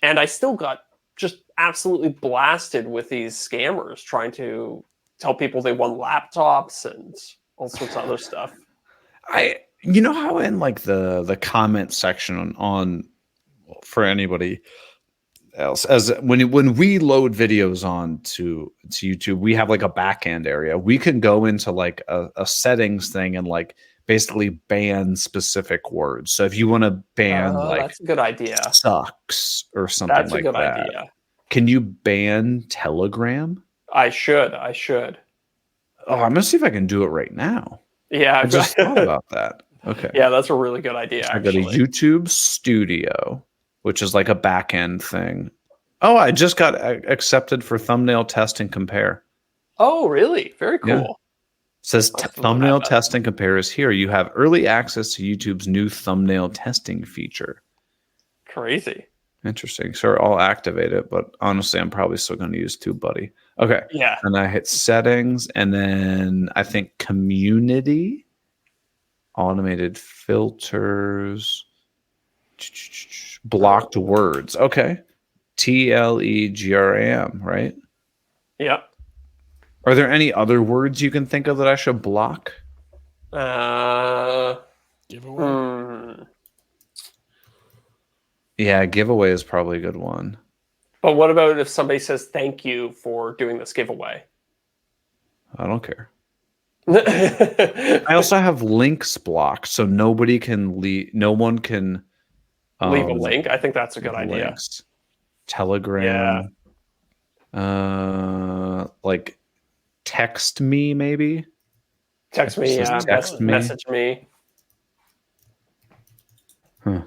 And I still got just absolutely blasted with these scammers trying to tell people they won laptops and all sorts of other stuff. You know how in like the comment section on for anybody else, as when we load videos on to YouTube, we have like a back end area. We can go into like a settings thing and like basically ban specific words. So if you want to ban like that's a good idea. Sucks or something That's like a good that. idea. Can you ban Telegram? I should. Oh, I'm gonna see if I can do it right now. Yeah, I just thought about that. Okay. Yeah, that's a really good idea. I go to YouTube Studio, which is like a back end thing. Oh, I just got accepted for thumbnail test and compare. Oh, really? Very cool. Yeah. It says thumbnail test and compare is here. You have early access to YouTube's new thumbnail testing feature. Crazy. Interesting. So I'll activate it, but honestly, I'm probably still going to use TubeBuddy. Okay. Yeah. And I hit settings, and then I think community, automated filters, blocked words. Okay. Telegram, right? Yep. Are there any other words you can think of that I should block? Giveaway. Yeah, giveaway is probably a good one. But what about if somebody says thank you for doing this giveaway? I don't care. I also have links blocked, so nobody can no one can leave a link. I think that's a good idea. Links. Telegram. Yeah. Like text me, maybe. Text me, yeah. Text me. Message me. Huh.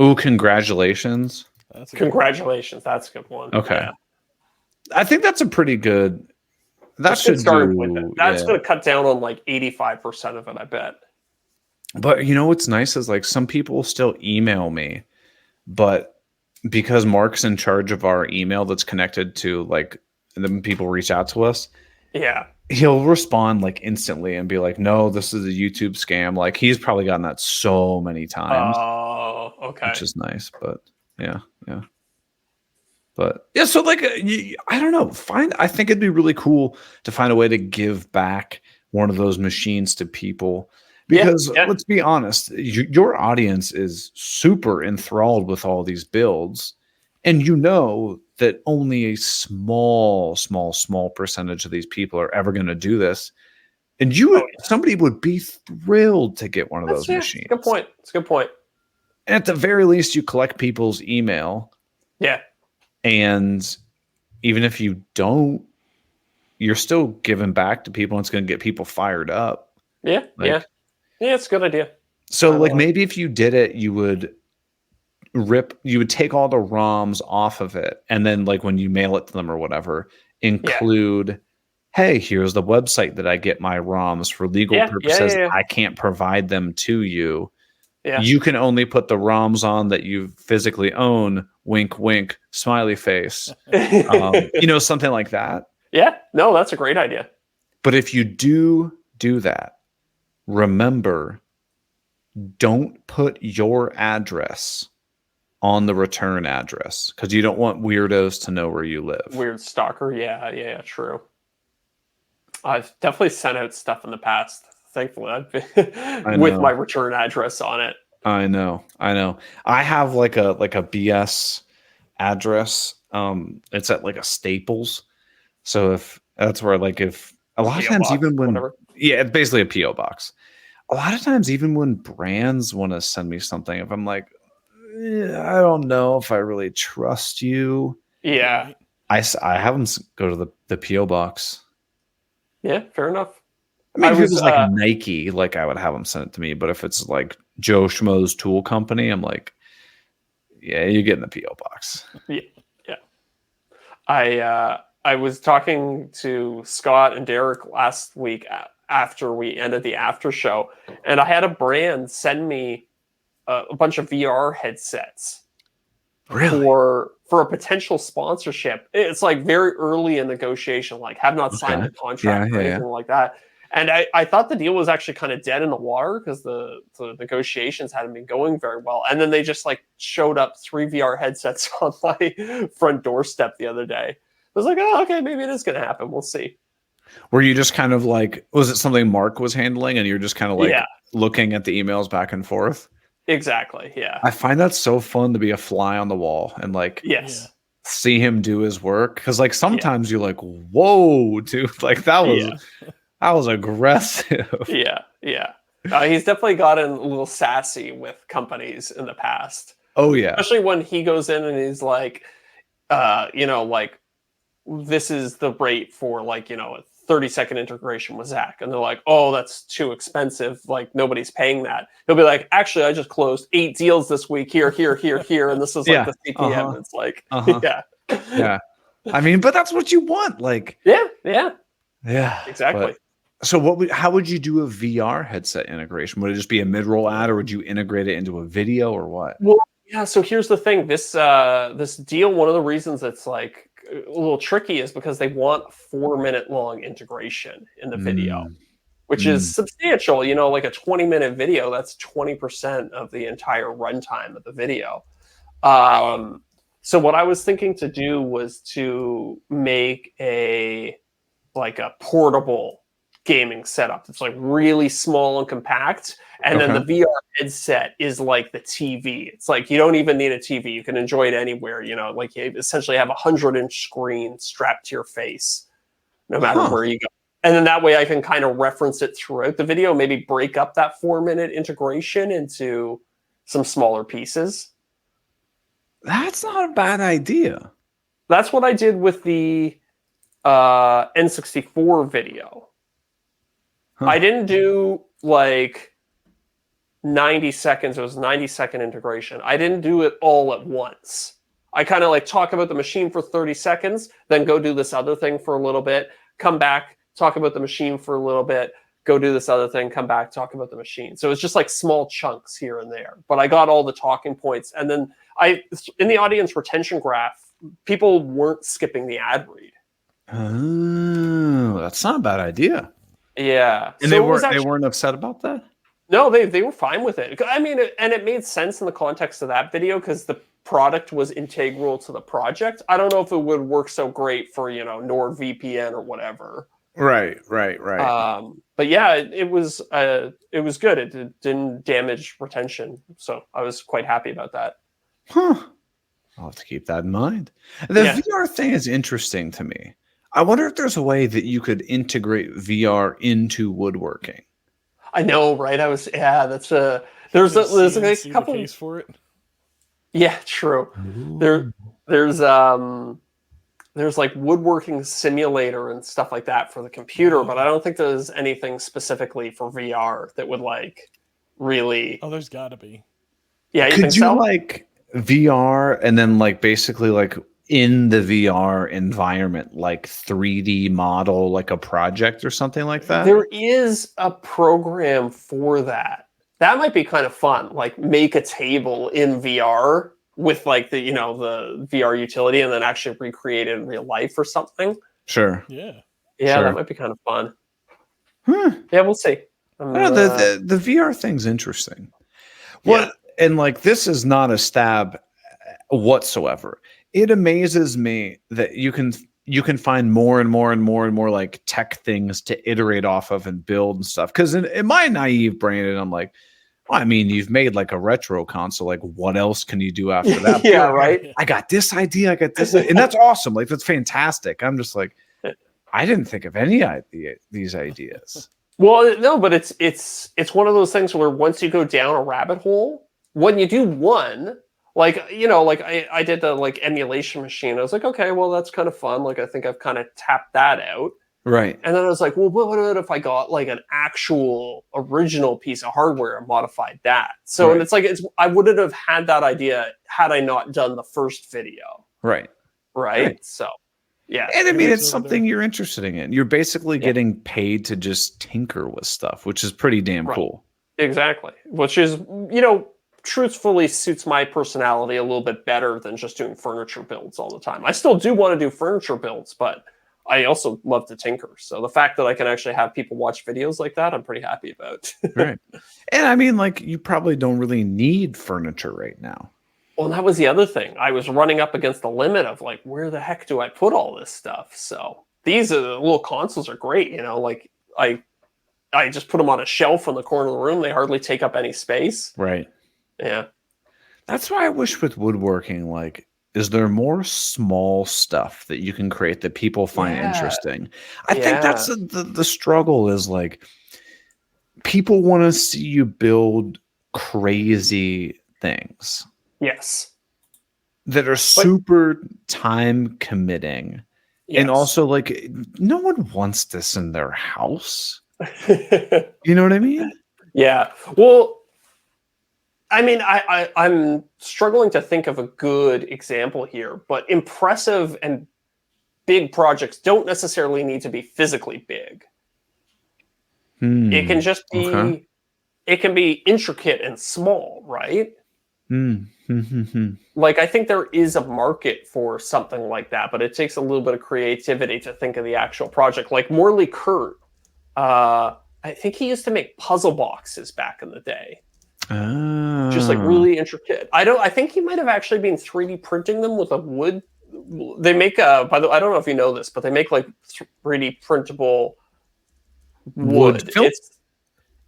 Ooh, congratulations. Congratulations. That's a good one. Okay. Yeah. I think that's a pretty good. That should start with it. That's going to cut down on like 85% of it, I bet. But you know what's nice is like some people still email me, but because Mark's in charge of our email that's connected to like then people reach out to us. Yeah. He'll respond like instantly and be like, no, this is a YouTube scam. Like he's probably gotten that so many times. Oh, okay. Which is nice, but yeah. But yeah, so like, I don't know. I think it'd be really cool to find a way to give back one of those machines to people because let's be honest, your audience is super enthralled with all these builds, and you know that only a small percentage of these people are ever going to do this. And somebody would be thrilled to get one of those machines. Good point. It's a good point. And at the very least, you collect people's email. Yeah. And even if you don't, you're still giving back to people, and it's going to get people fired up. Yeah. Yeah, it's a good idea. So like maybe if you did it, you would take all the ROMs off of it. And then like when you mail it to them or whatever, include, hey, here's the website that I get my ROMs for legal purposes. I can't provide them to you. Yeah. You can only put the ROMs on that you physically own. Wink, wink, smiley face. Something like that. Yeah, no, that's a great idea. But if you do that, remember, don't put your address on the return address because you don't want weirdos to know where you live. Weird stalker. Yeah, true. I've definitely sent out stuff in the past. Thankfully, I've been with my return address on it. I know. I have like a BS address. It's at like a Staples. So if that's where if a lot of times even when it's basically a PO box. A lot of times even when brands want to send me something, if I'm like, I don't know if I really trust you. Yeah. I have them go to the PO box. Yeah, fair enough. I mean, I if it was, was like Nike, like I would have them send it to me. But if it's like Joe Schmo's tool company, I'm like, yeah, you get in the PO box. yeah, yeah. I was talking to Scott and Deric last week after we ended the after show, and I had a brand send me a bunch of VR headsets Really? for a potential sponsorship. It's like very early in negotiation, like have not signed Okay. a contract or anything like that. And I thought the deal was actually kind of dead in the water because the negotiations hadn't been going very well. And then they just like showed up 3 VR headsets on my front doorstep the other day. I was like, oh, okay, maybe it is going to happen. We'll see. Were you just kind of like, was it something Mark was handling and you're just kind of like Yeah, looking at the emails back and forth? exactly. Yeah. I find that so fun to be a fly on the wall and like Yes. see him do his work. Cause like Yeah. sometimes you're like, whoa, dude, like that was aggressive. Yeah. Yeah. He's definitely gotten a little sassy with companies in the past. Oh yeah. Especially when he goes in and he's like, like this is the rate for like, a 30-second integration with Zach. And they're like, oh, that's too expensive. Like nobody's paying that. He'll be like, actually, I just closed 8 deals this week here. And this is like the CPM. It's like, yeah. I mean, but that's what you want. Like, yeah, exactly. So how would you do a VR headset integration? Would it just be a mid-roll ad or would you integrate it into a video or what? Well, yeah, so here's the thing. This deal, one of the reasons it's like a little tricky is because they want a 4-minute long integration in the video, which is substantial. Like a 20-minute video, that's 20% of the entire runtime of the video. So what I was thinking to do was to make a portable gaming setup that's like really small and compact, and then the VR headset is like the TV. It's like you don't even need a TV, you can enjoy it anywhere. Like you essentially have a 100-inch screen strapped to your face no matter where you go, and then that way I can kind of reference it throughout the video, maybe break up that 4-minute integration into some smaller pieces. That's not a bad idea. That's what I did with the N64 video. I didn't do like 90 seconds. It was 90-second integration. I didn't do it all at once. I kind of like talk about the machine for 30 seconds, then go do this other thing for a little bit, come back, talk about the machine for a little bit, go do this other thing, come back, talk about the machine. So it's just like small chunks here and there. But I got all the talking points. And then in the audience retention graph, people weren't skipping the ad read. Oh, that's not a bad idea. Yeah. And so they weren't upset about that? No, they were fine with it. I mean, and it made sense in the context of that video because the product was integral to the project. I don't know if it would work so great for, NordVPN or whatever. Right. But yeah, it was good. It didn't damage retention. So I was quite happy about that. I'll have to keep that in mind. The VR thing is interesting to me. I wonder if there's a way that you could integrate VR into woodworking. I know, right? There's a couple case for it. Yeah, true. There's like woodworking simulator and stuff like that for the computer, but I don't think there's anything specifically for VR that would like really. Oh, there's got to be. Yeah, you could think you so? like VR and then like basically like in the VR environment, like 3D model like a project or something like that? There is a program for that. That might be kind of fun. Like make a table in VR with like the the VR utility and then actually recreate it in real life or something. Sure. Yeah, sure. That might be kind of fun. Yeah, we'll see. The VR thing's interesting. And like this is not a stab whatsoever. It amazes me that you can find more and more like tech things to iterate off of and build and stuff. Because in my naive brain, and I'm like, well, I mean, you've made like a retro console. Like, what else can you do after that? Yeah, right. I got this idea. I got this, and that's awesome. Like, that's fantastic. I'm just like, I didn't think of any these ideas. Well, no, but it's one of those things where once you go down a rabbit hole, when you do one. Like, I did the like emulation machine. I was like, okay, well, that's kind of fun. Like, I think I've kind of tapped that out. Right. And then I was like, well, what if I got like an actual original piece of hardware and modified that? So, Right. and it's like, I wouldn't have had that idea had I not done the first video. Right. Right. So, yeah. And I mean, It's it's over something there. you're interested in. You're basically Yeah. getting paid to just tinker with stuff, which is pretty damn Right. cool. Exactly. Which is, you know, truthfully suits my personality a little bit better than just doing furniture builds all the time. I still do want to do furniture builds, but I also love to tinker. So the fact that I can actually have people watch videos like that, I'm pretty happy about. Right. And I mean, like, you probably don't really need furniture right now. Well, that was the other thing. I was running up against the limit of like, where the heck do I put all this stuff? So these little consoles are great. You know, like I just put them on a shelf in the corner of the room. They hardly take up any space. Right. Yeah. That's why I wish with woodworking, like, is there more small stuff that you can create that people find Yeah. interesting? I think that's the struggle is like people want to see you build crazy things Yes. that are super time committing. And also, like, no one wants this in their house. You know what I mean? Yeah. Well, I mean, I'm struggling to think of a good example here, but impressive and big projects don't necessarily need to be physically big. It can just be, Okay. it can be intricate and small, right? Hmm. Like, I think there is a market for something like that, but it takes a little bit of creativity to think of the actual project. Like Morley Kurt, I think he used to make puzzle boxes back in the day. Just like really intricate. I think he might have actually been 3D printing them with a wood. They make by the way, I don't know if you know this, but they make like 3D printable wood. film?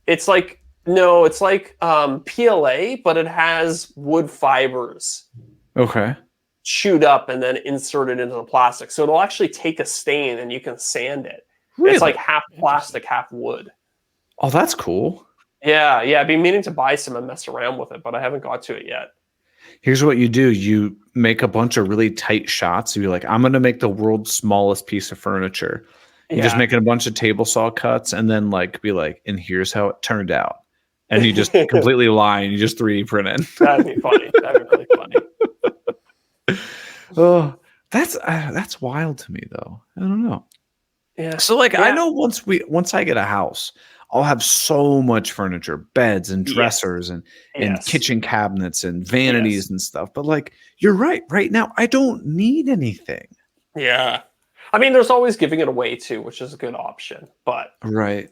It's like no, it's like PLA, but it has wood fibers Okay. chewed up and then inserted into the plastic. So it'll actually take a stain and you can sand it. Really? It's like half plastic, half wood. Oh, that's cool. Yeah, I've been meaning to buy some and mess around with it, but I haven't got to it yet. Here's what you do. You make a bunch of really tight shots. You're like, I'm going to make the world's smallest piece of furniture. You just making a bunch of table saw cuts and then like be like, and here's how it turned out. And you just completely lie and you just 3D print it. That'd be funny. That'd be really funny. Oh, that's wild to me though. I don't know. Yeah. So like I know once I get a house, I'll have so much furniture, beds and dressers and kitchen cabinets and vanities and stuff. But like you're right. Right now, I don't need anything. Yeah. I mean, there's always giving it away too, which is a good option. But right.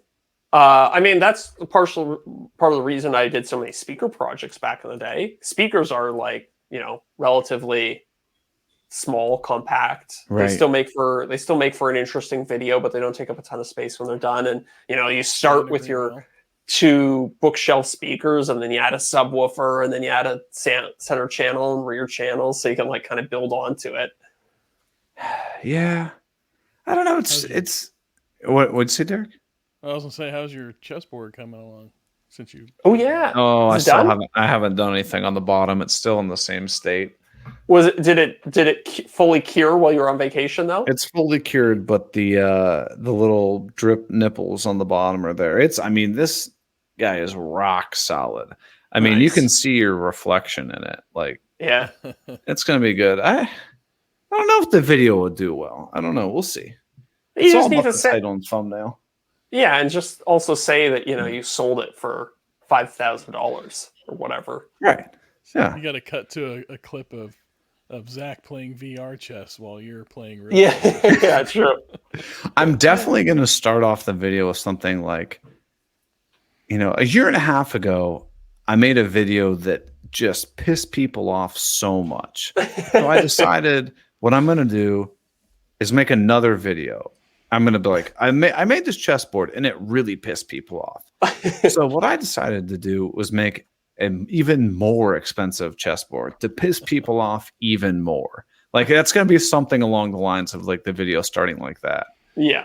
I mean, that's part of the reason I did so many speaker projects back in the day. Speakers are like, you know, relatively small, compact. Right. They still make for an interesting video, but they don't take up a ton of space when they're done. And you know, you start with your 2 bookshelf speakers, and then you add a subwoofer, and then you add a center channel and rear channels, so you can like kind of build onto it. Yeah, I don't know. It's what'd you say, Derek? I was gonna say, how's your chessboard coming along since you? Oh yeah. Oh, I haven't done anything on the bottom. It's still in the same state. Did it fully cure while you were on vacation though? It's fully cured, but the little drip nipples on the bottom are there. I mean, this guy is rock solid. I mean, you can see your reflection in it. Like, yeah, it's gonna be good. I don't know if the video will do well. I don't know. We'll see. You It's just all need about to the say, title and thumbnail. yeah, and just also say that you know you sold it for $5,000 or whatever. Right. Yeah. You got to cut to a clip of Zach playing VR chess while you're playing real. Yeah, true. I'm definitely going to start off the video with something like, you know, a year and a half ago, I made a video that just pissed people off so much. So I decided what I'm going to do is make another video. I'm going to be like, I made this chessboard and it really pissed people off. So what I decided to do was make an even more expensive chessboard to piss people off even more. Like that's going to be something along the lines of like the video starting like that. Yeah.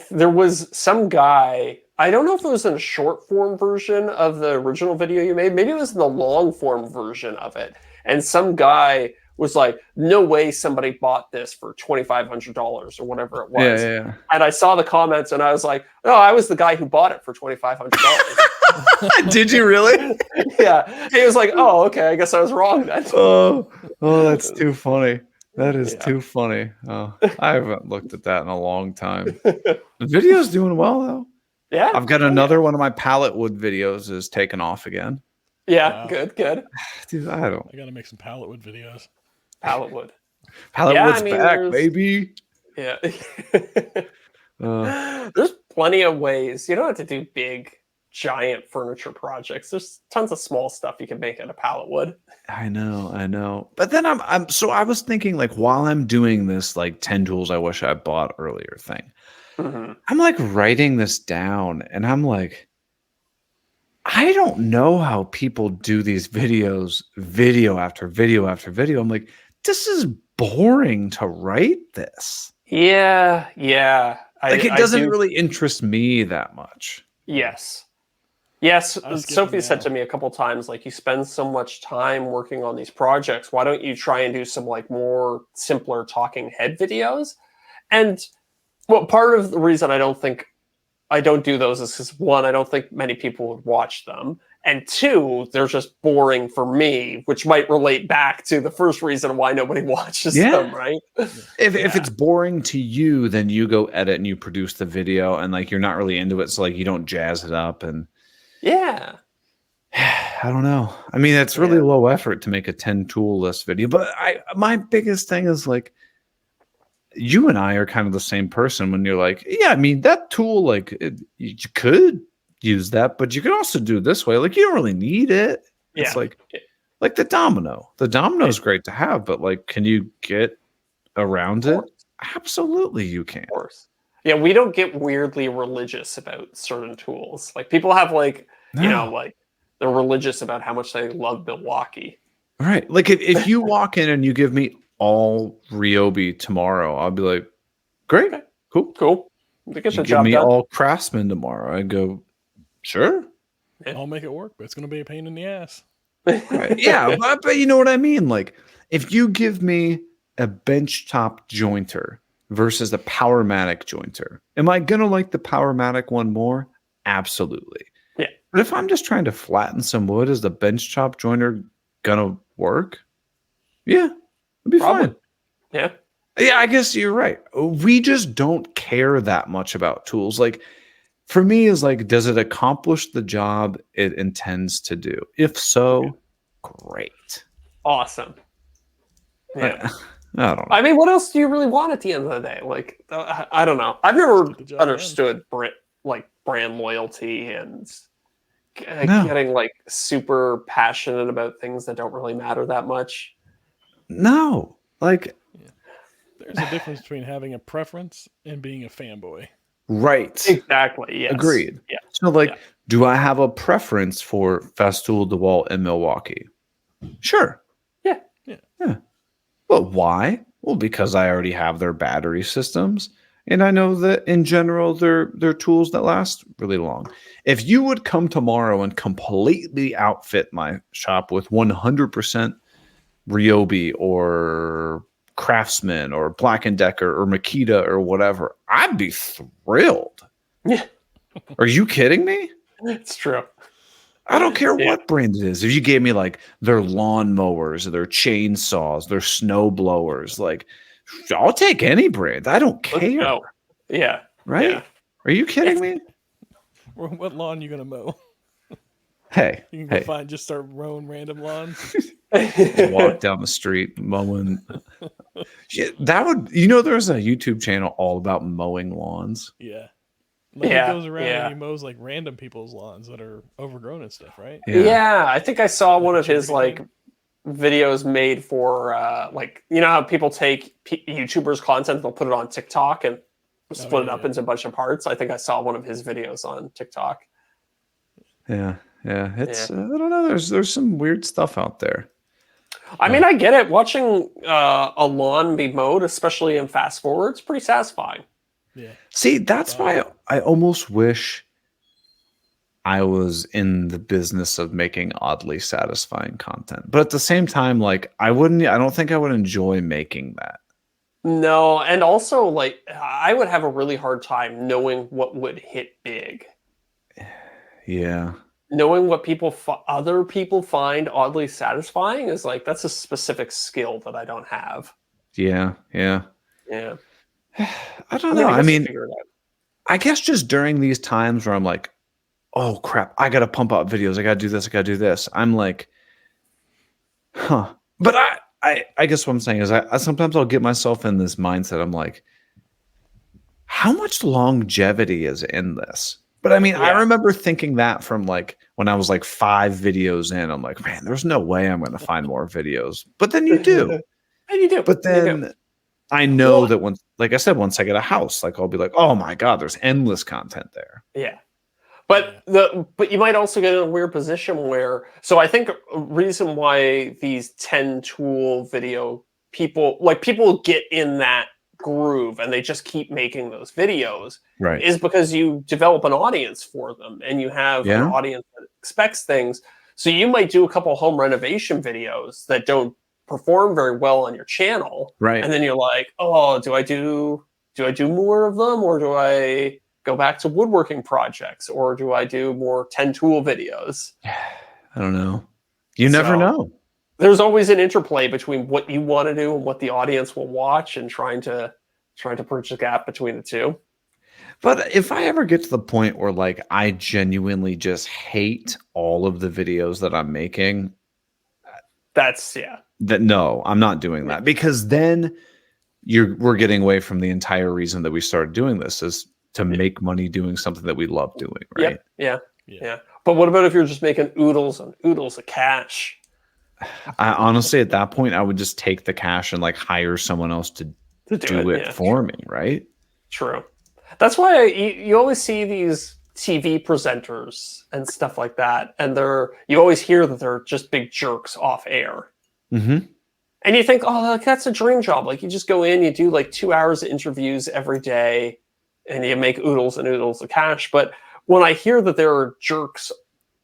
There was some guy, I don't know if it was in a short form version of the original video you made. Maybe it was in the long form version of it. And some guy was like, no way somebody bought this for $2,500 or whatever it was. Yeah. And I saw the comments and I was like, oh, I was the guy who bought it for $2,500. Did you really? Yeah. He was like, oh, okay, I guess I was wrong then. Oh, that's too funny. That is Yeah. too funny. Oh, I haven't looked at that in a long time. The video's doing well though. Yeah. I've got another one of my pallet wood videos is taken off again. Yeah, Wow. Good. Dude, I gotta make some pallet wood videos. Pallet wood. pallet Yeah, wood's I mean, back, there's- baby. Yeah. Uh, There's plenty of ways. You don't have to do big, giant furniture projects. There's tons of small stuff you can make out of pallet wood. I know. But then so I was thinking like while I'm doing this like 10 tools I wish I bought earlier thing, Mm-hmm. I'm like writing this down and I'm like, I don't know how people do these videos, video after video after video. I'm like, this is boring to write this. Yeah. Like it doesn't really interest me that much. Yes. I was skipping Sophie said now. to me a couple times, like, you spend so much time working on these projects. Why don't you try and do some like more simpler talking head videos? And well, part of the reason I don't do those is because one, I don't think many people would watch them. And two, they're just boring for me, which might relate back to the first reason why nobody watches them, right? If it's boring to you, then you go edit and you produce the video and like you're not really into it. So like you don't jazz it up and Yeah. I don't know. I mean, it's really low effort to make a 10 tool list video, but my biggest thing is like you and I are kind of the same person when you're like, yeah, I mean, that tool, like you could use that, but you can also do it this way. Like you don't really need it. It's like the domino. The domino is great to have, but like, can you get around it? Absolutely, you can. Of course. Yeah, we don't get weirdly religious about certain tools. Like people have like, you know, like they're religious about how much they love Milwaukee. All right. Like if you walk in and you give me all Ryobi tomorrow, I'll be like, great, cool. They get You the give job me done. all Craftsman tomorrow. I go, sure. I'll make it work, but it's gonna be a pain in the ass. Right. Yeah, but you know what I mean? Like if you give me a benchtop jointer versus a Powermatic jointer, am I gonna like the Powermatic one more? Absolutely. Yeah. But if I'm just trying to flatten some wood, is the benchtop jointer gonna work? Yeah, it'd be fine. Yeah. Yeah, I guess you're right. We just don't care that much about tools. Like for me is like, does it accomplish the job it intends to do? If so, great. Awesome. Yeah. I don't know. I mean, what else do you really want at the end of the day? Like, I don't know. I've never Get the job understood brand loyalty and No. getting like super passionate about things that don't really matter that much. No, like There's a difference between having a preference and being a fanboy. right. Exactly. Yes. Agreed. Yeah. So like, do I have a preference for Festool DeWalt in Milwaukee? Sure. Yeah. But why? Well, because I already have their battery systems. And I know that in general, they're tools that last really long. If you would come tomorrow and completely outfit my shop with 100% Ryobi or Craftsman or Black & Decker or Makita or whatever, I'd be thrilled. Yeah. Are you kidding me? It's true. I don't care what brand it is. If you gave me like their lawn mowers, their chainsaws, their snow blowers, like I'll take any brand. I don't Let's care. go. Yeah. Right? Yeah. Are you kidding me? What lawn you gonna mow? Hey, You can go hey, just start mowing random lawns. walk down the street mowing. Shit, that would, there's a YouTube channel all about mowing lawns. Yeah. Like Yeah, he goes around yeah. and he mows like random people's lawns that are overgrown and stuff, right? Yeah. I think I saw one of Chicken his like game. videos made for like, you know how people take YouTubers content, they'll put it on TikTok and split it up into a bunch of parts. I think I saw one of his videos on TikTok. Yeah. It's I don't know. There's some weird stuff out there. I mean, I get it. Watching a lawn be mowed, especially in fast forward, it's pretty satisfying. Yeah. See, that's why I almost wish I was in the business of making oddly satisfying content. But at the same time, like I don't think I would enjoy making that. No, and also like I would have a really hard time knowing what would hit big. Yeah. Knowing what other people find oddly satisfying is like that's a specific skill that I don't have. Yeah. Yeah. Yeah. I don't know. I guess mean, figure it out. I guess just during these times where I'm like, oh crap, I gotta pump out videos. I gotta do this. I gotta do this. I'm like, huh. But I guess what I'm saying is I sometimes I'll get myself in this mindset. I'm like, how much longevity is in this? But I mean, I Yeah. remember thinking that from like when I was like 5 videos in. I'm like, man, there's no way I'm going to find more videos. But then you do. And you do. But You do. then I know that once, like I said, once I get a house, like I'll be like, oh my God, there's endless content there. Yeah. But you might also get in a weird position where so I think a reason why these 10 tool video people get in that groove and they just keep making those videos Right. is because you develop an audience for them and you have an Yeah. audience that expects things. So you might do a couple home renovation videos that don't perform very well on your channel. Right. And then you're like, oh, do I do more of them or do I go back to woodworking projects or do I do more 10 tool videos? I don't know. You never know. There's always an interplay between what you want to do and what the audience will watch and trying to bridge the gap between the two. But if I ever get to the point where like I genuinely just hate all of the videos that I'm making, no, I'm not doing that because then we're getting away from the entire reason that we started doing this is to make money doing something that we love doing, right? Yeah. But what about if you're just making oodles and oodles of cash? I honestly, at that point, I would just take the cash and like hire someone else to do it for me, right? True. That's why you always see these TV presenters and stuff like that, and you always hear that they're just big jerks off air. Mm-hmm. And you think, oh, like, that's a dream job. Like you just go in, you do like 2 hours of interviews every day, and you make oodles and oodles of cash. But when I hear that there are jerks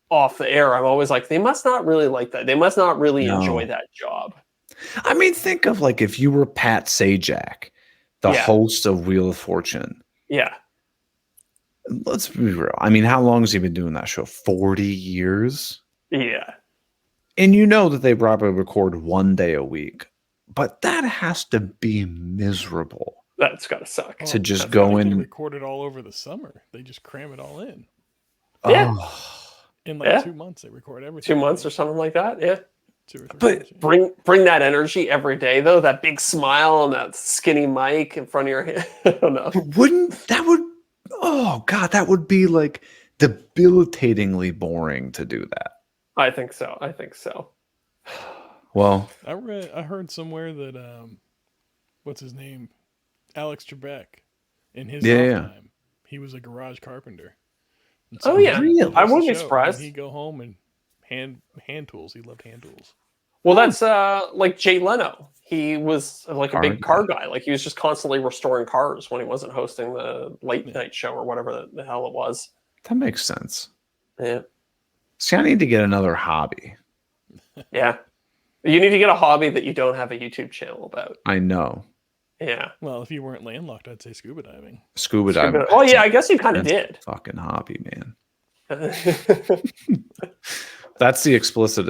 off the air, I'm always like, they must not really like that. They must not really enjoy that job. I mean, think of like if you were Pat Sajak, the host of Wheel of Fortune. Yeah. Let's be real. I mean, how long has he been doing that show? 40 years? Yeah. And you know that they probably record 1 day a week, but that has to be miserable. That's got to suck. To just go in and record it all over the summer. They just cram it all in. Yeah. In like 2 months, they record everything. 2 months or something like that. Yeah. 2 or 3 But months, bring that energy every day, though. That big smile and that skinny mic in front of your head. I don't know. Oh God, that would be like debilitatingly boring to do that. I think so. Well, I heard somewhere that what's his name, Alex Trebek, in his lifetime, he was a garage carpenter. So really? I wouldn't be surprised. He'd go home and hand tools. He loved hand tools. Well, that's like Jay Leno. He was like a big car guy. Like he was just constantly restoring cars when he wasn't hosting the late night show or whatever the hell it was. That makes sense. Yeah. See, I need to get another hobby. Yeah. You need to get a hobby that you don't have a YouTube channel about. I know. Yeah. Well, if you weren't landlocked, I'd say scuba diving. Scuba diving. Oh yeah, I guess you kind of did. Fucking hobby, man. That's the explicit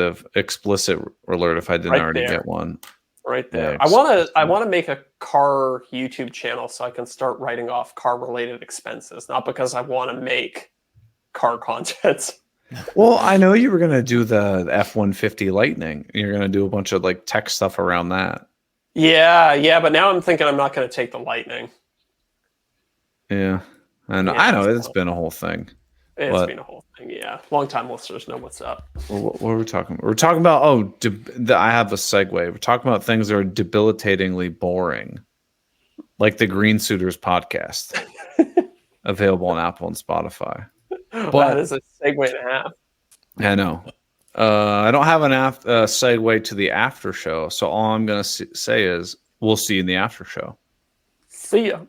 alert if I didn't already get one. Right there. Yeah, I want to make a car YouTube channel so I can start writing off car related expenses, not because I want to make car content. Well, I know you were going to do the F-150 Lightning. You're going to do a bunch of like tech stuff around that. Yeah, but now I'm thinking I'm not going to take the Lightning. Yeah. And I know it's been a whole thing. It's been a whole thing, yeah. Long-time listeners know what's up. What were we talking about? We're talking about, I have a segue. We're talking about things that are debilitatingly boring. Like the Green Suitors podcast. Available on Apple and Spotify. But that is a segue and a half. I know. I don't have an segue to the after show. So all I'm going to say is we'll see you in the after show. See ya.